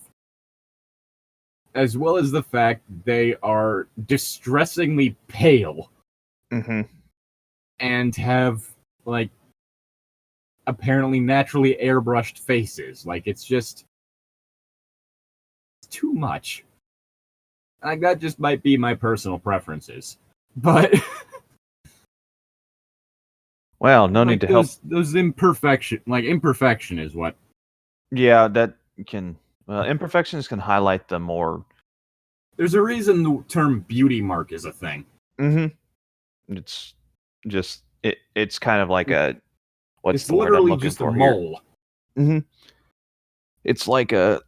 As well as the fact they are distressingly pale. Mm-hmm. And have, like, apparently naturally airbrushed faces. Like, it's just too much. Like, that just might be my personal preferences. But well, no need to help. Those imperfection is what. Yeah, that can. Imperfections can highlight the more. There's a reason the term beauty mark is a thing. Mm-hmm. It's just it's kind of like a. What's it's the word I'm literally looking just for a mole. Here? Mm-hmm. It's like a.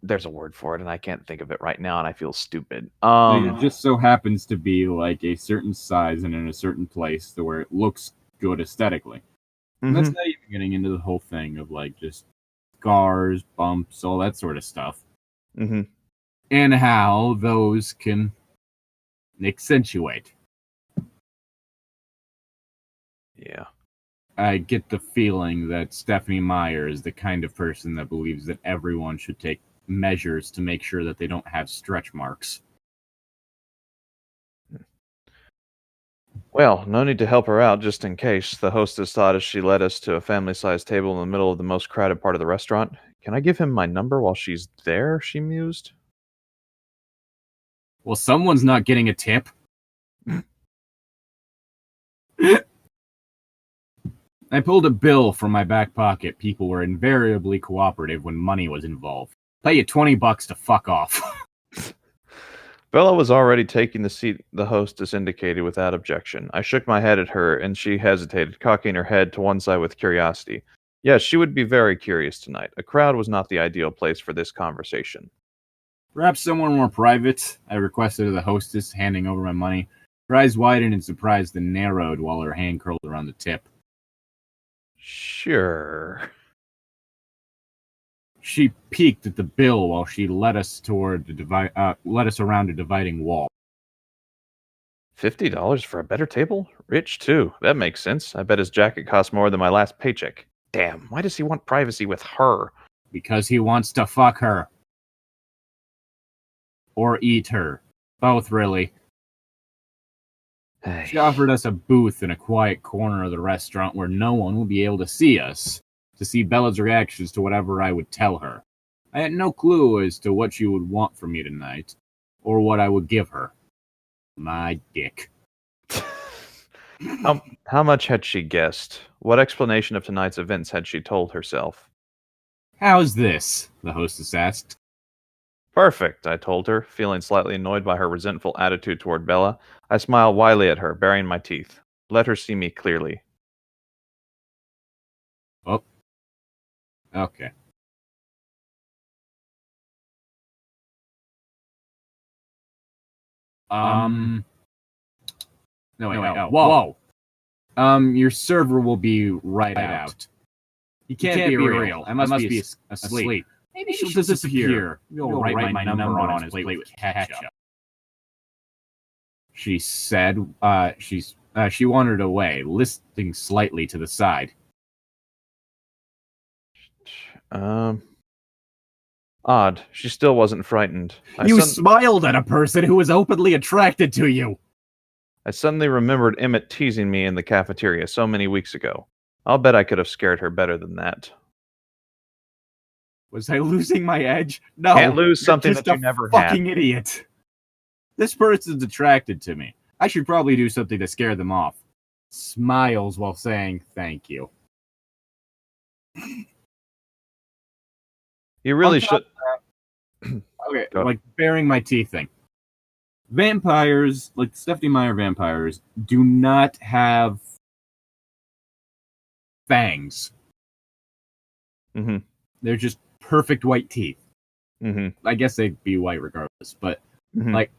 There's a word for it, and I can't think of it right now, and I feel stupid. It just so happens to be like a certain size and in a certain place to where it looks good aesthetically. And that's not even getting into the whole thing of, like, just scars, bumps, all that sort of stuff. Mm-hmm. And how those can accentuate. Yeah. I get the feeling that Stephenie Meyer is the kind of person that believes that everyone should take measures to make sure that they don't have stretch marks. Well, no need to help her out, just in case. The hostess thought as she led us to a family-sized table in the middle of the most crowded part of the restaurant. Can I give him my number while she's there? She mused. Well, someone's not getting a tip. I pulled a bill from my back pocket. People were invariably cooperative when money was involved. Pay you $20 to fuck off. Bella was already taking the seat the hostess indicated without objection. I shook my head at her, and she hesitated, cocking her head to one side with curiosity. Yes, she would be very curious tonight. A crowd was not the ideal place for this conversation. Perhaps somewhere more private, I requested of the hostess, handing over my money. Her eyes widened in surprise, then narrowed while her hand curled around the tip. Sure. She peeked at the bill while she led us around a dividing wall. $50 for a better table? Rich, too. That makes sense. I bet his jacket cost more than my last paycheck. Damn, why does he want privacy with her? Because he wants to fuck her. Or eat her. Both, really. Hey. She offered us a booth in a quiet corner of the restaurant where no one would be able to see us, to see Bella's reactions to whatever I would tell her. I had no clue as to what she would want from me tonight, or what I would give her. My dick. How much had she guessed? What explanation of tonight's events had she told herself? How's this? The hostess asked. Perfect, I told her, feeling slightly annoyed by her resentful attitude toward Bella. I smiled wryly at her, baring my teeth. Let her see me clearly. Oh. Okay. No, wait, no. Whoa. Your server will be right out. He can't be real. I must be asleep. Maybe she'll disappear. You'll write my number on his plate with ketchup. She said, she wandered away, listing slightly to the side. Odd. She still wasn't frightened. You smiled at a person who was openly attracted to you. I suddenly remembered Emmett teasing me in the cafeteria so many weeks ago. I'll bet I could have scared her better than that. Was I losing my edge? No. Can't lose something just that you a never had. fucking idiot. This person's attracted to me. I should probably do something to scare them off. Smiles while saying thank you. You really should. Okay, like baring my teeth thing. Vampires, like Stephenie Meyer vampires, do not have fangs. Mm-hmm. They're just perfect white teeth. Mm-hmm. I guess they'd be white regardless, but Mm-hmm. like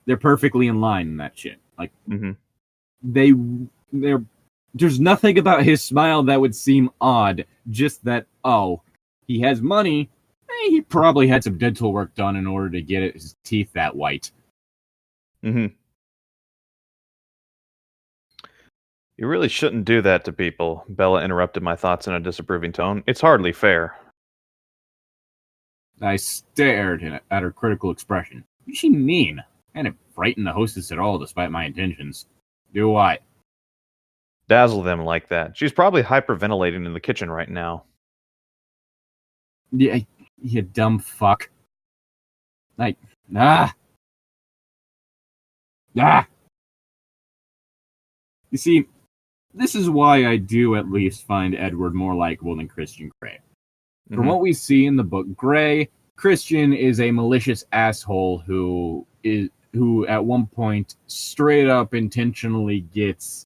they're perfectly in line in that shit. Like Mm-hmm. there's nothing about his smile that would seem odd. Just that, oh, he has money. He probably had some dental work done in order to get his teeth that white. Mm-hmm. You really shouldn't do that to people, Bella interrupted my thoughts in a disapproving tone. It's hardly fair. I stared at her critical expression. What does she mean? I didn't frighten the hostess at all, despite my intentions. Do what? Dazzle them like that. She's probably hyperventilating in the kitchen right now. Yeah, you dumb fuck. Like, ah! You see, this is why I do at least find Edward more likable than Christian Grey. From what we see in the book Grey, Christian is a malicious asshole who at one point straight up intentionally gets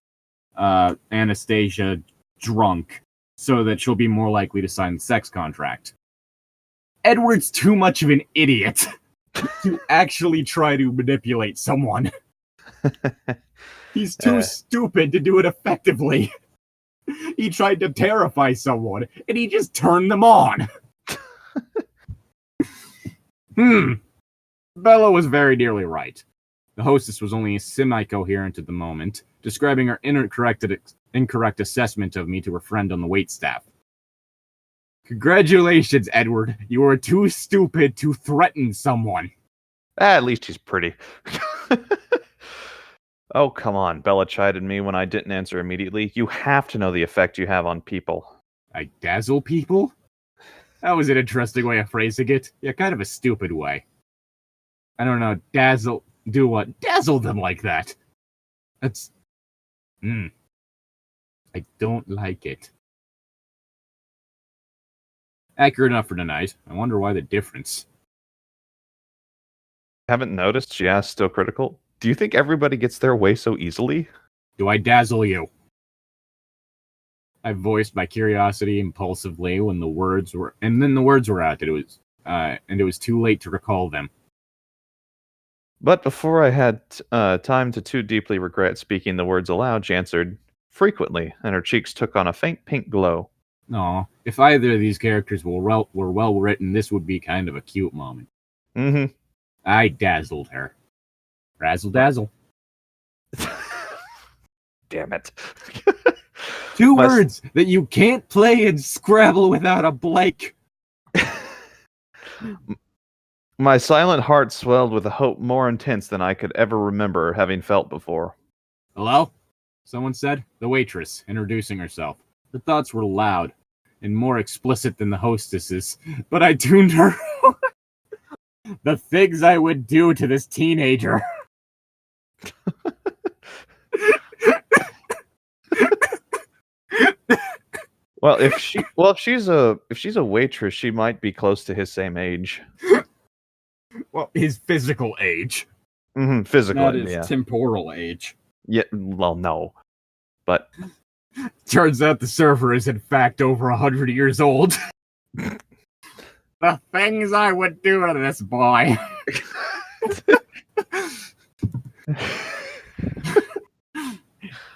Anastasia drunk so that she'll be more likely to sign the sex contract. Edward's too much of an idiot to actually try to manipulate someone. He's too stupid to do it effectively. He tried to terrify someone, and he just turned them on. Bella was very nearly right. The hostess was only semi-coherent at the moment, describing her incorrect assessment of me to her friend on the waitstaff. Congratulations, Edward. You were too stupid to threaten someone. At least he's pretty. Oh, come on. Bella chided me when I didn't answer immediately. You have to know the effect you have on people. I dazzle people? That was an interesting way of phrasing it. Yeah, kind of a stupid way. I don't know, dazzle... Do what? Dazzle them like that! That's... I don't like it. Accurate enough for tonight. I wonder why the difference. Haven't noticed? She asked, still critical. Do you think everybody gets their way so easily? Do I dazzle you? I voiced my curiosity impulsively when the words were... And then the words were out. And it was too late to recall them. But before I had time to too deeply regret speaking the words aloud, she answered, frequently, and her cheeks took on a faint pink glow. Aw, if either of these characters were well written, this would be kind of a cute moment. Mm-hmm. I dazzled her. Razzle dazzle. Damn it. Two words that you can't play in Scrabble without a blank. My silent heart swelled with a hope more intense than I could ever remember having felt before. Hello? Someone said. The waitress, introducing herself. Her thoughts were loud and more explicit than the hostess's, but I tuned her. The things I would do to this teenager. Well, if she's a waitress, she might be close to his same age. Well, his physical age. Mm-hmm, physical, not his temporal age. Yeah, well, no. But turns out the server is in fact over 100 years old. The things I would do to this boy.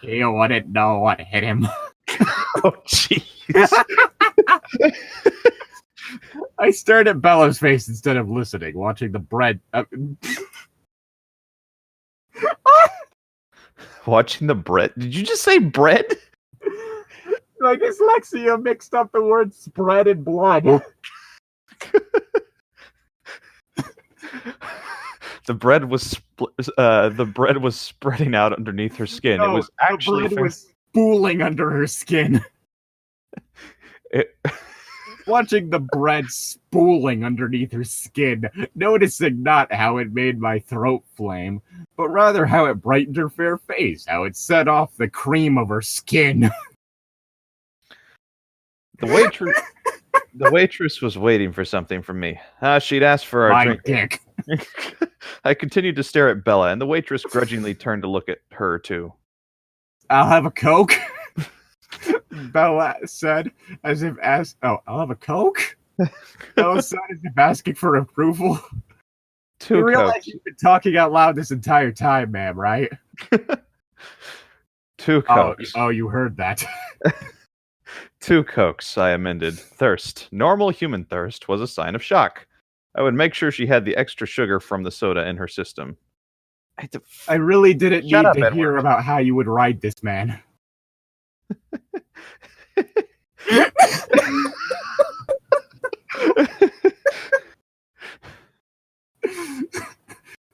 He wouldn't know what hit him. Oh, jeez. I stared at Bella's face instead of listening, watching the bread. Watching the bread? Did you just say bread? My dyslexia mixed up the word spread and blood. The bread was spreading out underneath her skin. No, it was actually the bread was spooling under her skin. Watching the bread spooling underneath her skin, noticing not how it made my throat flame, but rather how it brightened her fair face, how it set off the cream of her skin. The waitress was waiting for something from me. She'd asked for our My drink. dick. I continued to stare at Bella, and the waitress grudgingly turned to look at her, too. I'll have a Coke, Bella said, as if asked. Oh, I'll have a Coke? Bella said as if asking for approval. You realize you've been talking out loud this entire time, ma'am, right? 2 Cokes. Oh, you heard that. 2 Cokes, I amended. Thirst. Normal human thirst was a sign of shock. I would make sure she had the extra sugar from the soda in her system. I really didn't need up, to Edward. hear about how you would ride this man.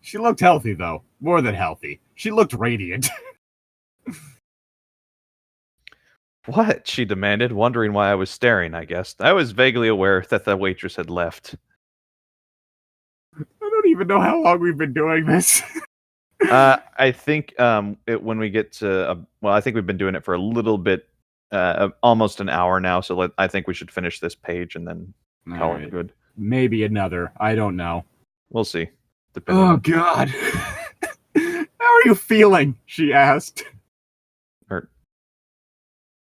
She looked healthy, though. More than healthy. She looked radiant. What? She demanded, wondering why I was staring, I guess. I was vaguely aware that the waitress had left. I don't even know how long we've been doing this. I think when we get to... I think we've been doing it for a little bit, almost an hour now, so I think we should finish this page and then call it good. Maybe another. I don't know. We'll see. Oh, God. How are you feeling? She asked. Or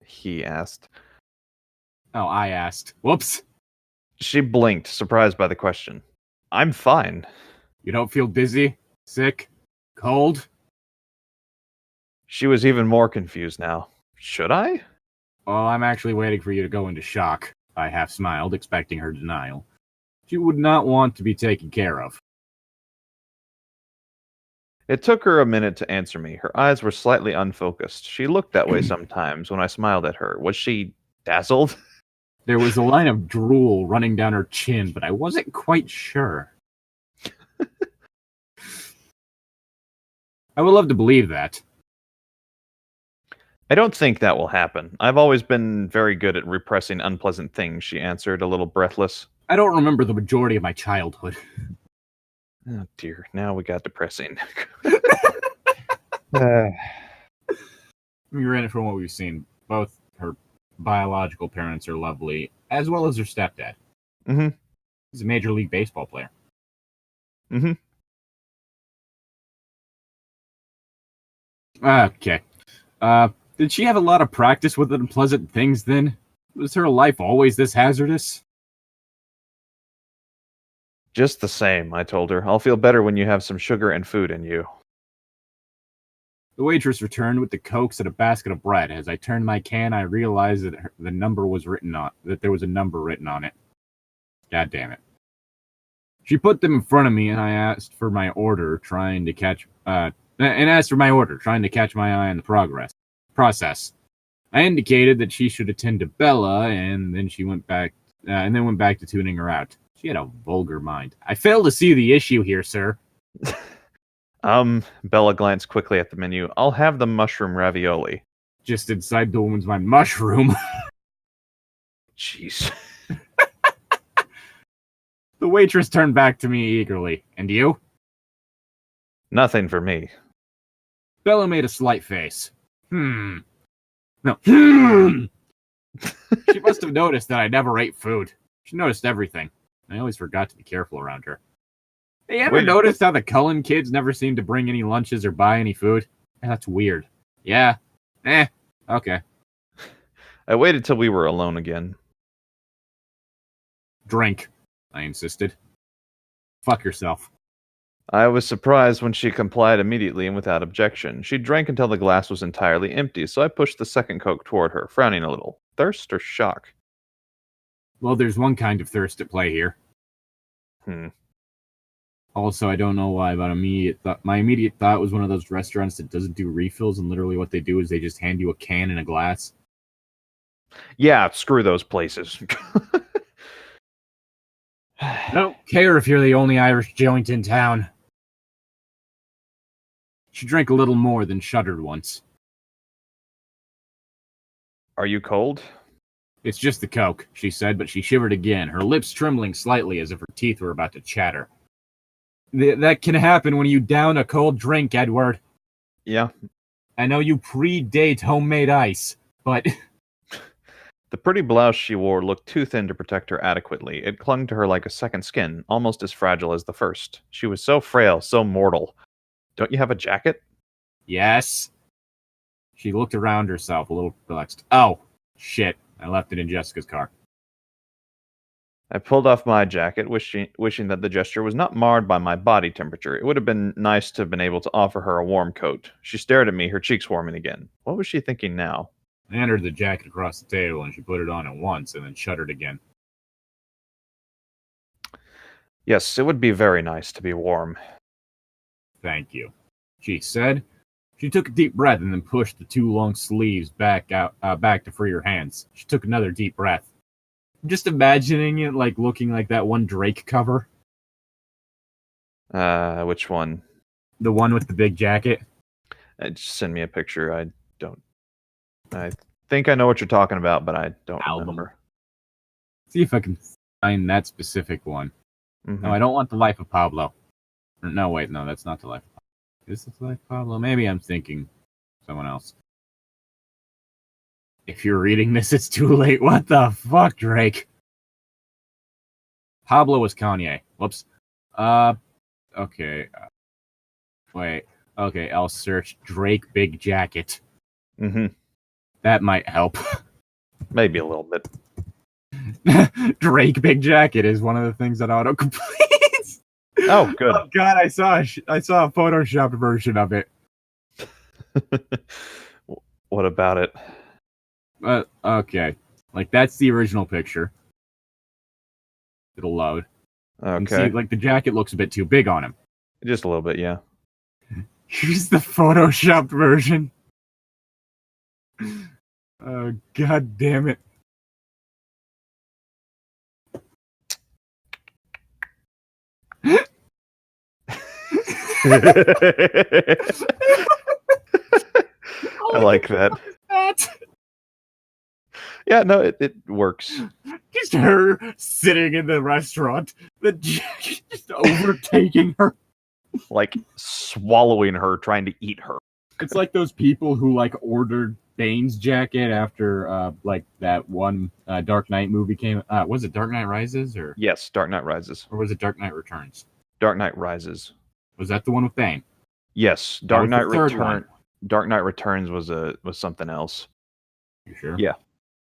he asked. Oh, I asked. Whoops. She blinked, surprised by the question. I'm fine. You don't feel dizzy? Sick? Cold? She was even more confused now. Should I? Well, I'm actually waiting for you to go into shock. I half smiled, expecting her denial. She would not want to be taken care of. It took her a minute to answer me. Her eyes were slightly unfocused. She looked that way sometimes when I smiled at her. Was she dazzled? There was a line of drool running down her chin, but I wasn't quite sure. I would love to believe that. I don't think that will happen. I've always been very good at repressing unpleasant things, she answered, a little breathless. I don't remember the majority of my childhood. Oh dear, now we got depressing. We ran it from what we've seen. Both her biological parents are lovely, as well as her stepdad. Mm-hmm. He's a Major League Baseball player. Mm-hmm. Okay. Did she have a lot of practice with unpleasant things then? Was her life always this hazardous? Just the same, I told her. I'll feel better when you have some sugar and food in you. The waitress returned with the Cokes and a basket of bread. As I turned my can, I realized that there was a number written on it. God damn it. She put them in front of me, and I asked for my order, trying to catch my eye on the process. I indicated that she should attend to Bella, and then went back to tuning her out. She had a vulgar mind. I fail to see the issue here, sir. Bella glanced quickly at the menu. I'll have the mushroom ravioli. Just inside the woman's mind. Mushroom. Jeez. The waitress turned back to me eagerly. And you? Nothing for me. Bella made a slight face. No. She must have noticed that I never ate food. She noticed everything. I always forgot to be careful around her. Hey, ever noticed how the Cullen kids never seem to bring any lunches or buy any food? That's weird. Yeah. Okay. I waited till we were alone again. Drink, I insisted. Fuck yourself. I was surprised when she complied immediately and without objection. She drank until the glass was entirely empty, so I pushed the second Coke toward her, frowning a little. Thirst or shock? Well, there's one kind of thirst at play here. Also, I don't know why, but my immediate thought was one of those restaurants that doesn't do refills, and literally what they do is they just hand you a can and a glass. Yeah, screw those places. I don't care if you're the only Irish joint in town. She drank a little more than shuddered once. Are you cold? It's just the coke, she said, but she shivered again, her lips trembling slightly as if her teeth were about to chatter. That can happen when you down a cold drink, Edward. Yeah. I know you predate homemade ice, but... The pretty blouse she wore looked too thin to protect her adequately. It clung to her like a second skin, almost as fragile as the first. She was so frail, so mortal. Don't you have a jacket? Yes. She looked around herself, a little perplexed. Oh, shit. I left it in Jessica's car. I pulled off my jacket, wishing that the gesture was not marred by my body temperature. It would have been nice to have been able to offer her a warm coat. She stared at me, her cheeks warming again. What was she thinking now? I handed her the jacket across the table, and she put it on at once, and then shuddered again. Yes, it would be very nice to be warm. Thank you, she said. She took a deep breath and then pushed the two long sleeves back to free her hands. She took another deep breath. I'm just imagining it like looking like that one Drake cover. Which one? The one with the big jacket. Just send me a picture. I think I know what you're talking about, but I don't remember. See if I can find that specific one. Mm-hmm. No, I don't want The Life of Pablo. No, wait, no, that's not The Life of Pablo. Is this The Life of Pablo? Maybe I'm thinking someone else. If you're reading this, it's too late. What the fuck, Drake? Pablo was Kanye. Whoops. Okay. Wait. Okay, I'll search Drake Big Jacket. Mm-hmm. That might help. Maybe a little bit. Drake Big Jacket is one of the things that auto-completes. Oh, good. Oh, God, I saw a Photoshopped version of it. What about it? Okay. Like, that's the original picture. It'll load. Okay. And see, like, the jacket looks a bit too big on him. Just a little bit, yeah. Here's the Photoshopped version. Oh, God damn it. I like that. Yeah, no, it works. Just her sitting in the restaurant, the jacket just overtaking her. Like swallowing her, trying to eat her. It's like those people who like ordered Bane's jacket after like that one Dark Knight movie came. Was it Dark Knight Rises or? Yes, Dark Knight Rises. Or was it Dark Knight Returns? Dark Knight Rises. Was that the one with Bane? Yes, Dark Knight Returns was something else. You sure? Yeah.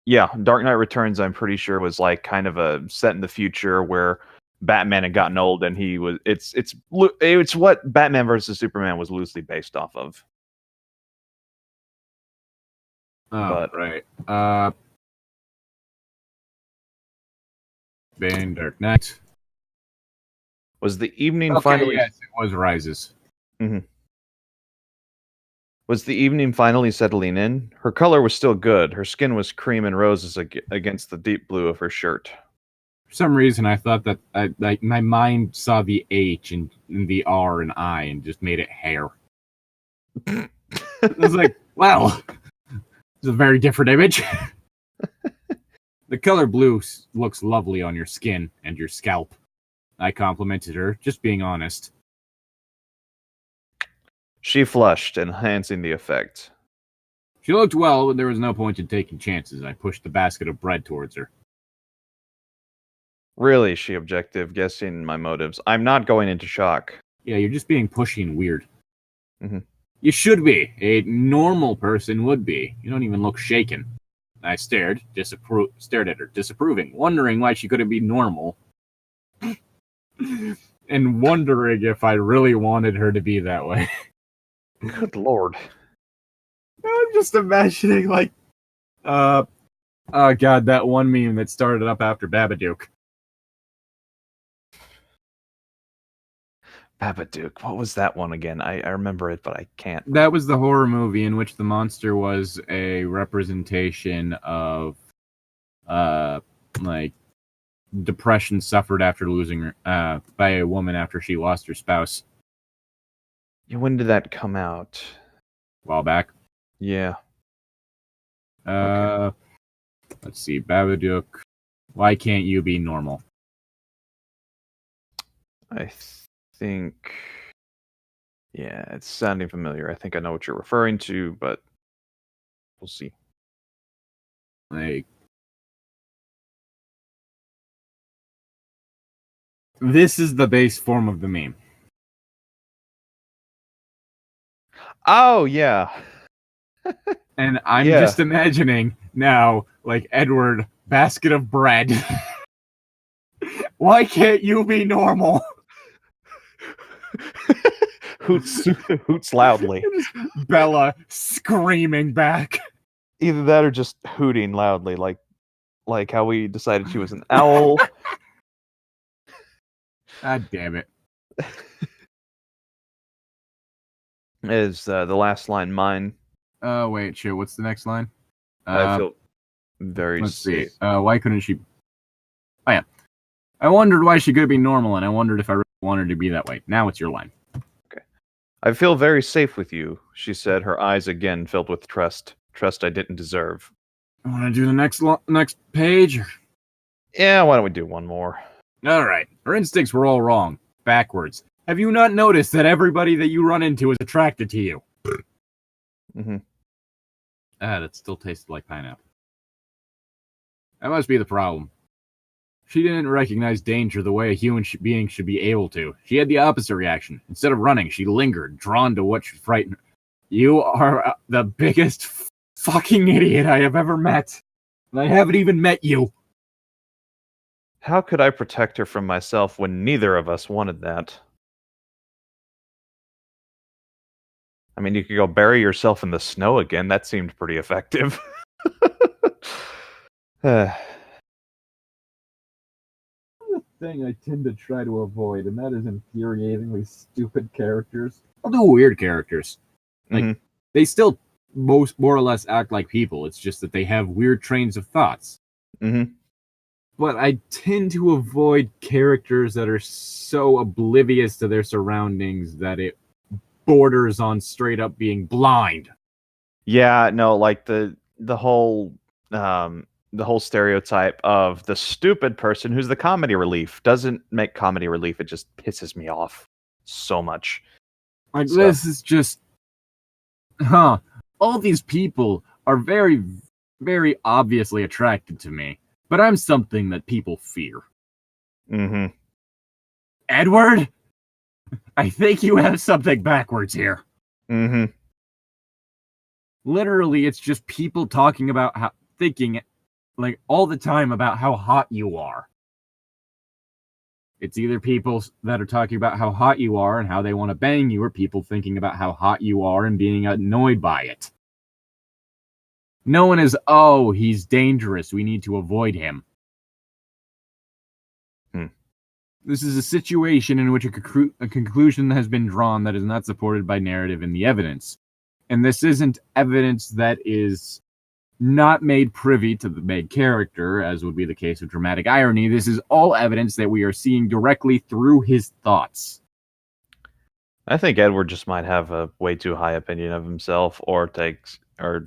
Yeah, Dark Knight Returns, I'm pretty sure, was like kind of a set in the future where Batman had gotten old, and he was. It's what Batman versus Superman was loosely based off of. Oh, right. Bane, Dark Knight. Was the evening finally? Yes, it was Rises. Mm-hmm. Was the evening finally settling in? Her color was still good. Her skin was cream and roses against the deep blue of her shirt. For some reason, I thought that my mind saw the H and the R and I and just made it hair. I was like, well, it's a very different image. The color blue looks lovely on your skin and your scalp. I complimented her, just being honest. She flushed, enhancing the effect. She looked well, but there was no point in taking chances. I pushed the basket of bread towards her. Really, she objected, guessing my motives. I'm not going into shock. Yeah, you're just being pushy and weird. Mm-hmm. You should be. A normal person would be. You don't even look shaken. I stared at her, disapproving, wondering why she couldn't be normal. And wondering if I really wanted her to be that way. Good lord. I'm just imagining, like, oh god, that one meme that started up after Babadook. Babadook, what was that one again? I remember it, but I can't. That was the horror movie in which the monster was a representation of like depression suffered after losing her by a woman after she lost her spouse When did that come out? a while back. Yeah. Let's see, Babadook. Why can't you be normal? I think... Yeah, it's sounding familiar. I think I know what you're referring to, but we'll see. Like, this is the base form of the meme. Oh, yeah. And I'm Yeah. just imagining now, like, Edward, basket of bread. Why can't you be normal? hoots loudly. Bella screaming back. Either that or just hooting loudly, like how we decided she was an owl. God damn it. Is the last line mine? Wait, shit, what's the next line? I feel very Let's see. safe. Why couldn't she... Oh, yeah. I wondered why she could be normal, and I wondered if I really wanted to be that way. Now it's your line. Okay. I feel very safe with you, she said, her eyes again filled with trust. Trust I didn't deserve. I want to do the next page? Yeah, why don't we do one more? Alright. Her instincts were all wrong. Backwards. Have you not noticed that everybody that you run into is attracted to you? Mm-hmm. That still tasted like pineapple. That must be the problem. She didn't recognize danger the way a human being should be able to. She had the opposite reaction. Instead of running, she lingered, drawn to what should frighten her. You are the biggest fucking idiot I have ever met. And I haven't even met you. How could I protect her from myself when neither of us wanted that? I mean, you could go bury yourself in the snow again. That seemed pretty effective. Thing I tend to try to avoid, and that is infuriatingly stupid characters. I'll do weird characters. Like, they still more or less act like people. It's just that they have weird trains of thoughts. Mm-hmm. But I tend to avoid characters that are so oblivious to their surroundings that it borders on straight up being blind. Yeah, no, like the whole stereotype of the stupid person who's the comedy relief doesn't make comedy relief. It just pisses me off so much. Like, this is just... all these people are very, very obviously attracted to me, but I'm something that people fear. Mm-hmm. Edward? I think you have something backwards here. Mm-hmm. Literally, it's just people talking about thinking, like, all the time about how hot you are. It's either people that are talking about how hot you are and how they want to bang you, or people thinking about how hot you are and being annoyed by it. No one is, oh, he's dangerous, we need to avoid him. This is a situation in which a conclusion has been drawn that is not supported by narrative in the evidence. And this isn't evidence that is not made privy to the main character, as would be the case of dramatic irony. This is all evidence that we are seeing directly through his thoughts. I think Edward just might have a way too high opinion of himself, or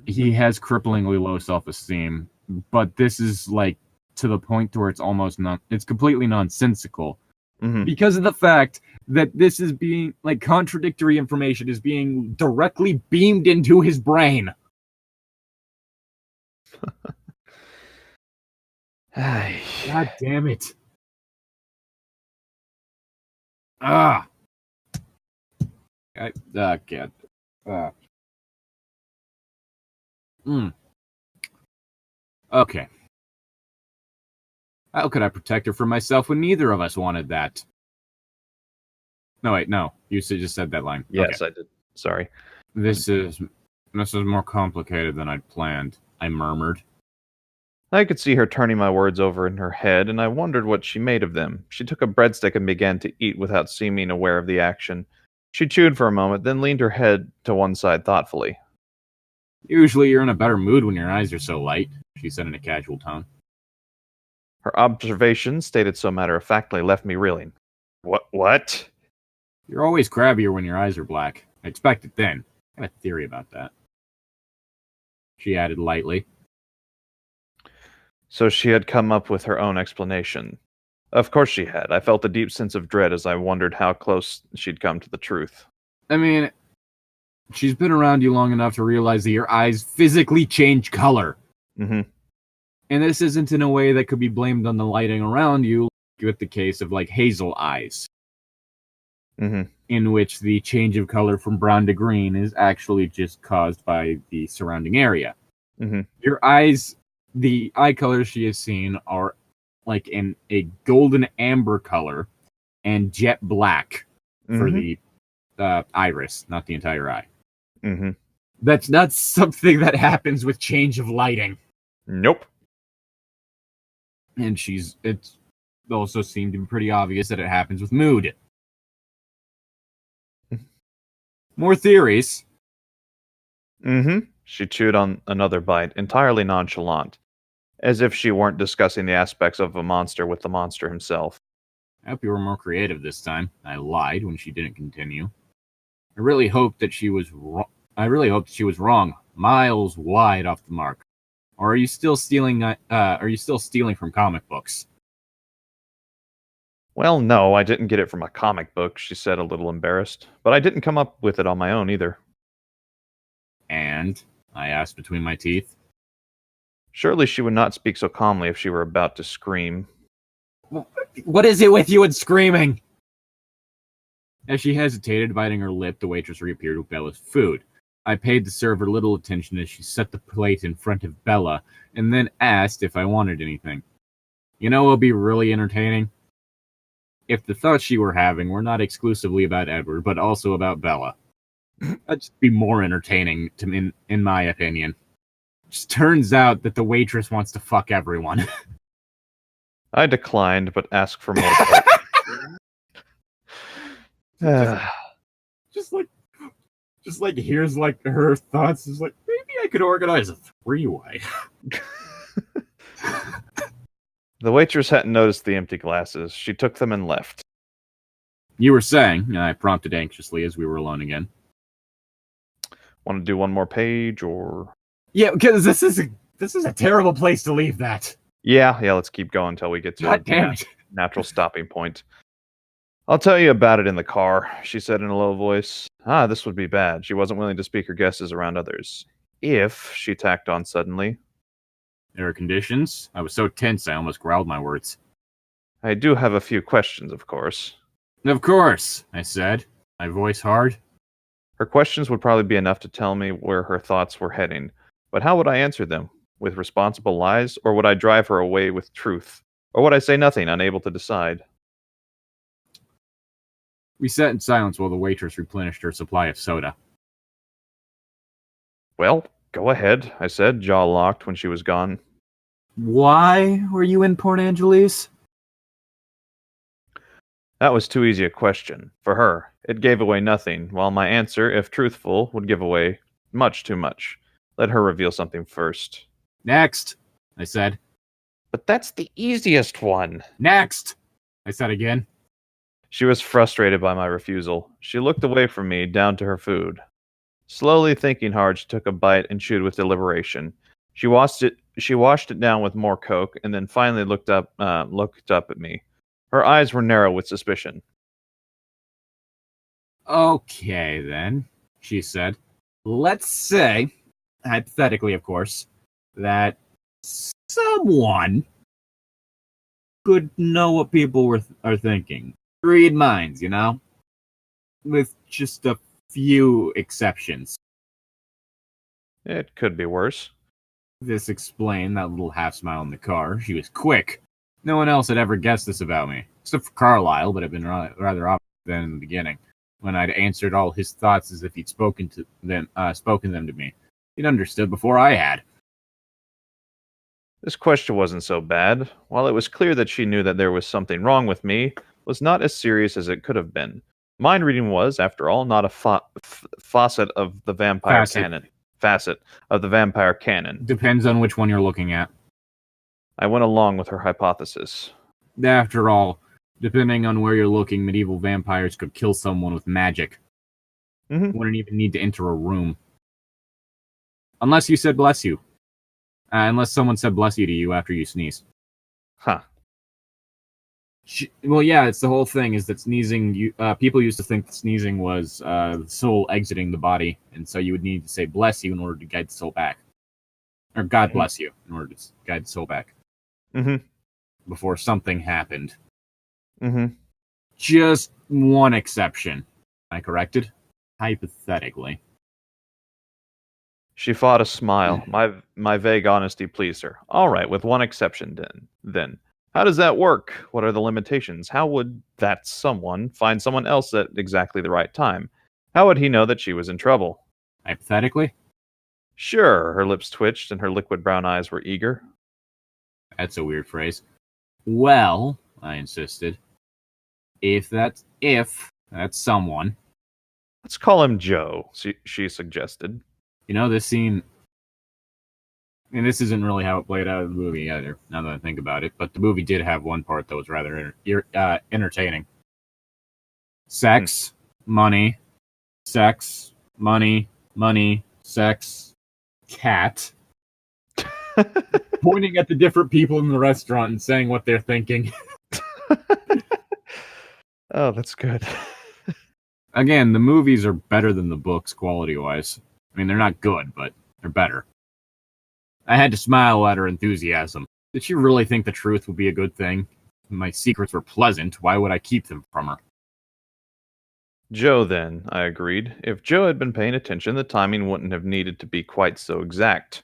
he has cripplingly low self-esteem. But this is like to the point where it's almost it's completely nonsensical. Mm-hmm. Because of the fact that this is being, like, contradictory information is being directly beamed into his brain. God damn it. I can't. Okay. How could I protect her from myself when neither of us wanted that? No, wait, no. You just said that line. Yes, okay. I did. Sorry. This is more complicated than I'd planned, I murmured. I could see her turning my words over in her head, and I wondered what she made of them. She took a breadstick and began to eat without seeming aware of the action. She chewed for a moment, then leaned her head to one side thoughtfully. Usually you're in a better mood when your eyes are so light, she said in a casual tone. Her observation, stated so matter-of-factly, left me reeling. What? You're always crabbier when your eyes are black. I expect it then. I have a theory about that. She added lightly. So she had come up with her own explanation. Of course she had. I felt a deep sense of dread as I wondered how close she'd come to the truth. I mean, she's been around you long enough to realize that your eyes physically change color. Mm-hmm. And this isn't in a way that could be blamed on the lighting around you, with the case of, like, hazel eyes. Mm-hmm. In which the change of color from brown to green is actually just caused by the surrounding area. Mm-hmm. Your eyes, the eye colors she has seen are like in a golden amber color and jet black for the iris, not the entire eye. Mm-hmm. That's not something that happens with change of lighting. Nope. And it also seemed to be pretty obvious that it happens with mood. More theories. Mm-hmm. She chewed on another bite, entirely nonchalant, as if she weren't discussing the aspects of a monster with the monster himself. I hope you were more creative this time. I lied when she didn't continue. I really hoped that she was wrong, miles wide off the mark. Or are you still stealing? From comic books? Well, no, I didn't get it from a comic book, she said, a little embarrassed. But I didn't come up with it on my own either. And? I asked between my teeth. Surely she would not speak so calmly if she were about to scream. What is it with you and screaming? As she hesitated, biting her lip, the waitress reappeared with Bella's food. I paid the server little attention as she set the plate in front of Bella, and then asked if I wanted anything. You know what would be really entertaining? If the thoughts she were having were not exclusively about Edward, but also about Bella. That'd just be more entertaining, in my opinion. Just turns out that the waitress wants to fuck everyone. I declined, but asked for more. just like here's like her thoughts. Is like, maybe I could organize a three-way. The waitress hadn't noticed the empty glasses. She took them and left. You were saying, I prompted anxiously as we were alone again. Want to do one more page, or? Yeah, because this is a terrible place to leave that. Yeah, let's keep going until we get to a natural stopping point. I'll tell you about it in the car, she said in a low voice. This would be bad. She wasn't willing to speak her guesses around others. If, she tacked on suddenly. There are conditions. I was so tense I almost growled my words. I do have a few questions, of course. Of course, I said, my voice hard. Her questions would probably be enough to tell me where her thoughts were heading. But how would I answer them? With responsible lies? Or would I drive her away with truth? Or would I say nothing, unable to decide? We sat in silence while the waitress replenished her supply of soda. Well, go ahead, I said, jaw locked when she was gone. Why were you in Port Angeles? That was too easy a question. For her, it gave away nothing, while my answer, if truthful, would give away much too much. Let her reveal something first. Next, I said. But that's the easiest one. Next, I said again. She was frustrated by my refusal. She looked away from me, down to her food. Slowly thinking hard, she took a bite and chewed with deliberation. She washed it down with more Coke, and then finally looked up at me. Her eyes were narrow with suspicion. Okay, then, she said. Let's say, hypothetically, of course, that someone could know what people are thinking. Read minds, with just a few exceptions. It could be worse. This explained that little half smile in the car. She was quick. No one else had ever guessed this about me, except for Carlisle, but it had been rather obvious then in the beginning, when I'd answered all his thoughts as if he'd spoken them to me. He'd understood before I had. This question wasn't so bad. While it was clear that she knew that there was something wrong with me, it was not as serious as it could have been. Mind reading was, after all, not a facet of the vampire canon. Facet of the vampire canon. Depends on which one you're looking at. I went along with her hypothesis. After all, depending on where you're looking, medieval vampires could kill someone with magic. Wouldn't even need to enter a room. Unless you said bless you. Unless someone said bless you to you after you sneeze. Huh. Well, yeah, it's the whole thing is that sneezing, people used to think that sneezing was the soul exiting the body, and so you would need to say bless you in order to guide the soul back. Or God bless you in order to guide the soul back. Before something happened. Just one exception. Am I corrected? Hypothetically. She fought a smile. My vague honesty pleased her. All right, with one exception then. How does that work? What are the limitations? How would that someone find someone else at exactly the right time? How would he know that she was in trouble? Hypothetically? Sure, her lips twitched and her liquid brown eyes were eager. That's a weird phrase. Well, I insisted. If that's someone. Let's call him Joe, she suggested. You know, this scene, and this isn't really how it played out in the movie either, now that I think about it, but the movie did have one part that was rather entertaining. Sex, money, sex, money, sex, cat. Pointing at the different people in the restaurant and saying what they're thinking. Oh, that's good. Again, the movies are better than the books quality-wise. I mean, they're not good, but they're better. I had to smile at her enthusiasm. Did she really think the truth would be a good thing? If my secrets were pleasant, why would I keep them from her? Joe, then, I agreed. If Joe had been paying attention, the timing wouldn't have needed to be quite so exact.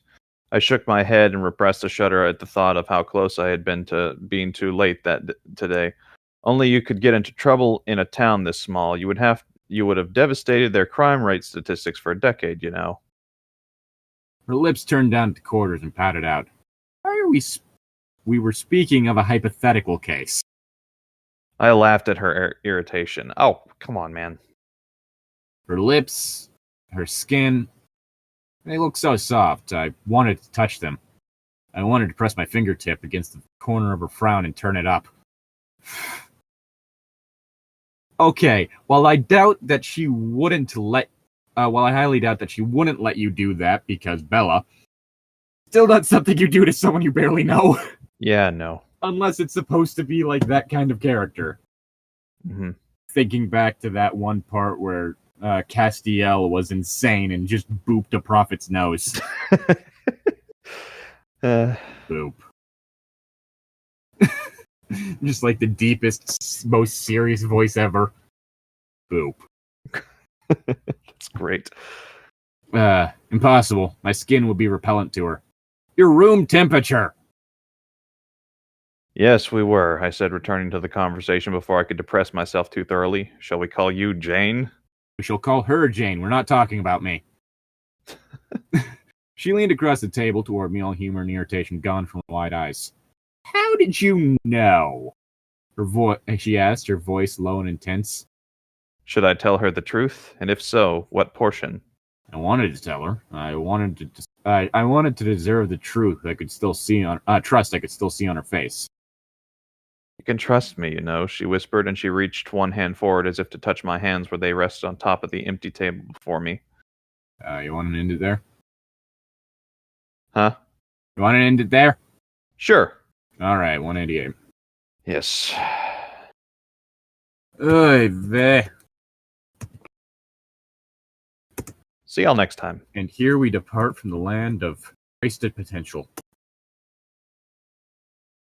I shook my head and repressed a shudder at the thought of how close I had been to being too late today. Only you could get into trouble in a town this small. You would have devastated their crime rate statistics for a decade, you know. Her lips turned down at the corners and pouted out. Why are we were speaking of a hypothetical case. I laughed at her irritation. Oh, come on, man. Her lips, her skin, they looked so soft. I wanted to touch them. I wanted to press my fingertip against the corner of her frown and turn it up. Okay, while I highly doubt that she wouldn't let you do that because Bella, still not something you do to someone you barely know. Yeah, no. Unless it's supposed to be like that kind of character. Thinking back to that one part where Castiel was insane and just booped a prophet's nose. Boop. Just like the deepest, most serious voice ever. Boop. That's great. Impossible. My skin would be repellent to her. Your room temperature! Yes, we were, I said, returning to the conversation before I could depress myself too thoroughly. Shall we call you Jane? We shall call her Jane. We're not talking about me. She leaned across the table toward me, all humor and irritation gone from her wide eyes. How did you know? She asked, her voice low and intense. Should I tell her the truth? And if so, what portion? I wanted to tell her. I wanted to deserve the truth I could still see on trust I could still see on her face. You can trust me, you know, she whispered, and she reached one hand forward as if to touch my hands where they rested on top of the empty table before me. You want to end it there? Huh? You want to end it there? Sure. All right, 188. Yes. Oy vey. See y'all next time. And here we depart from the land of wasted potential.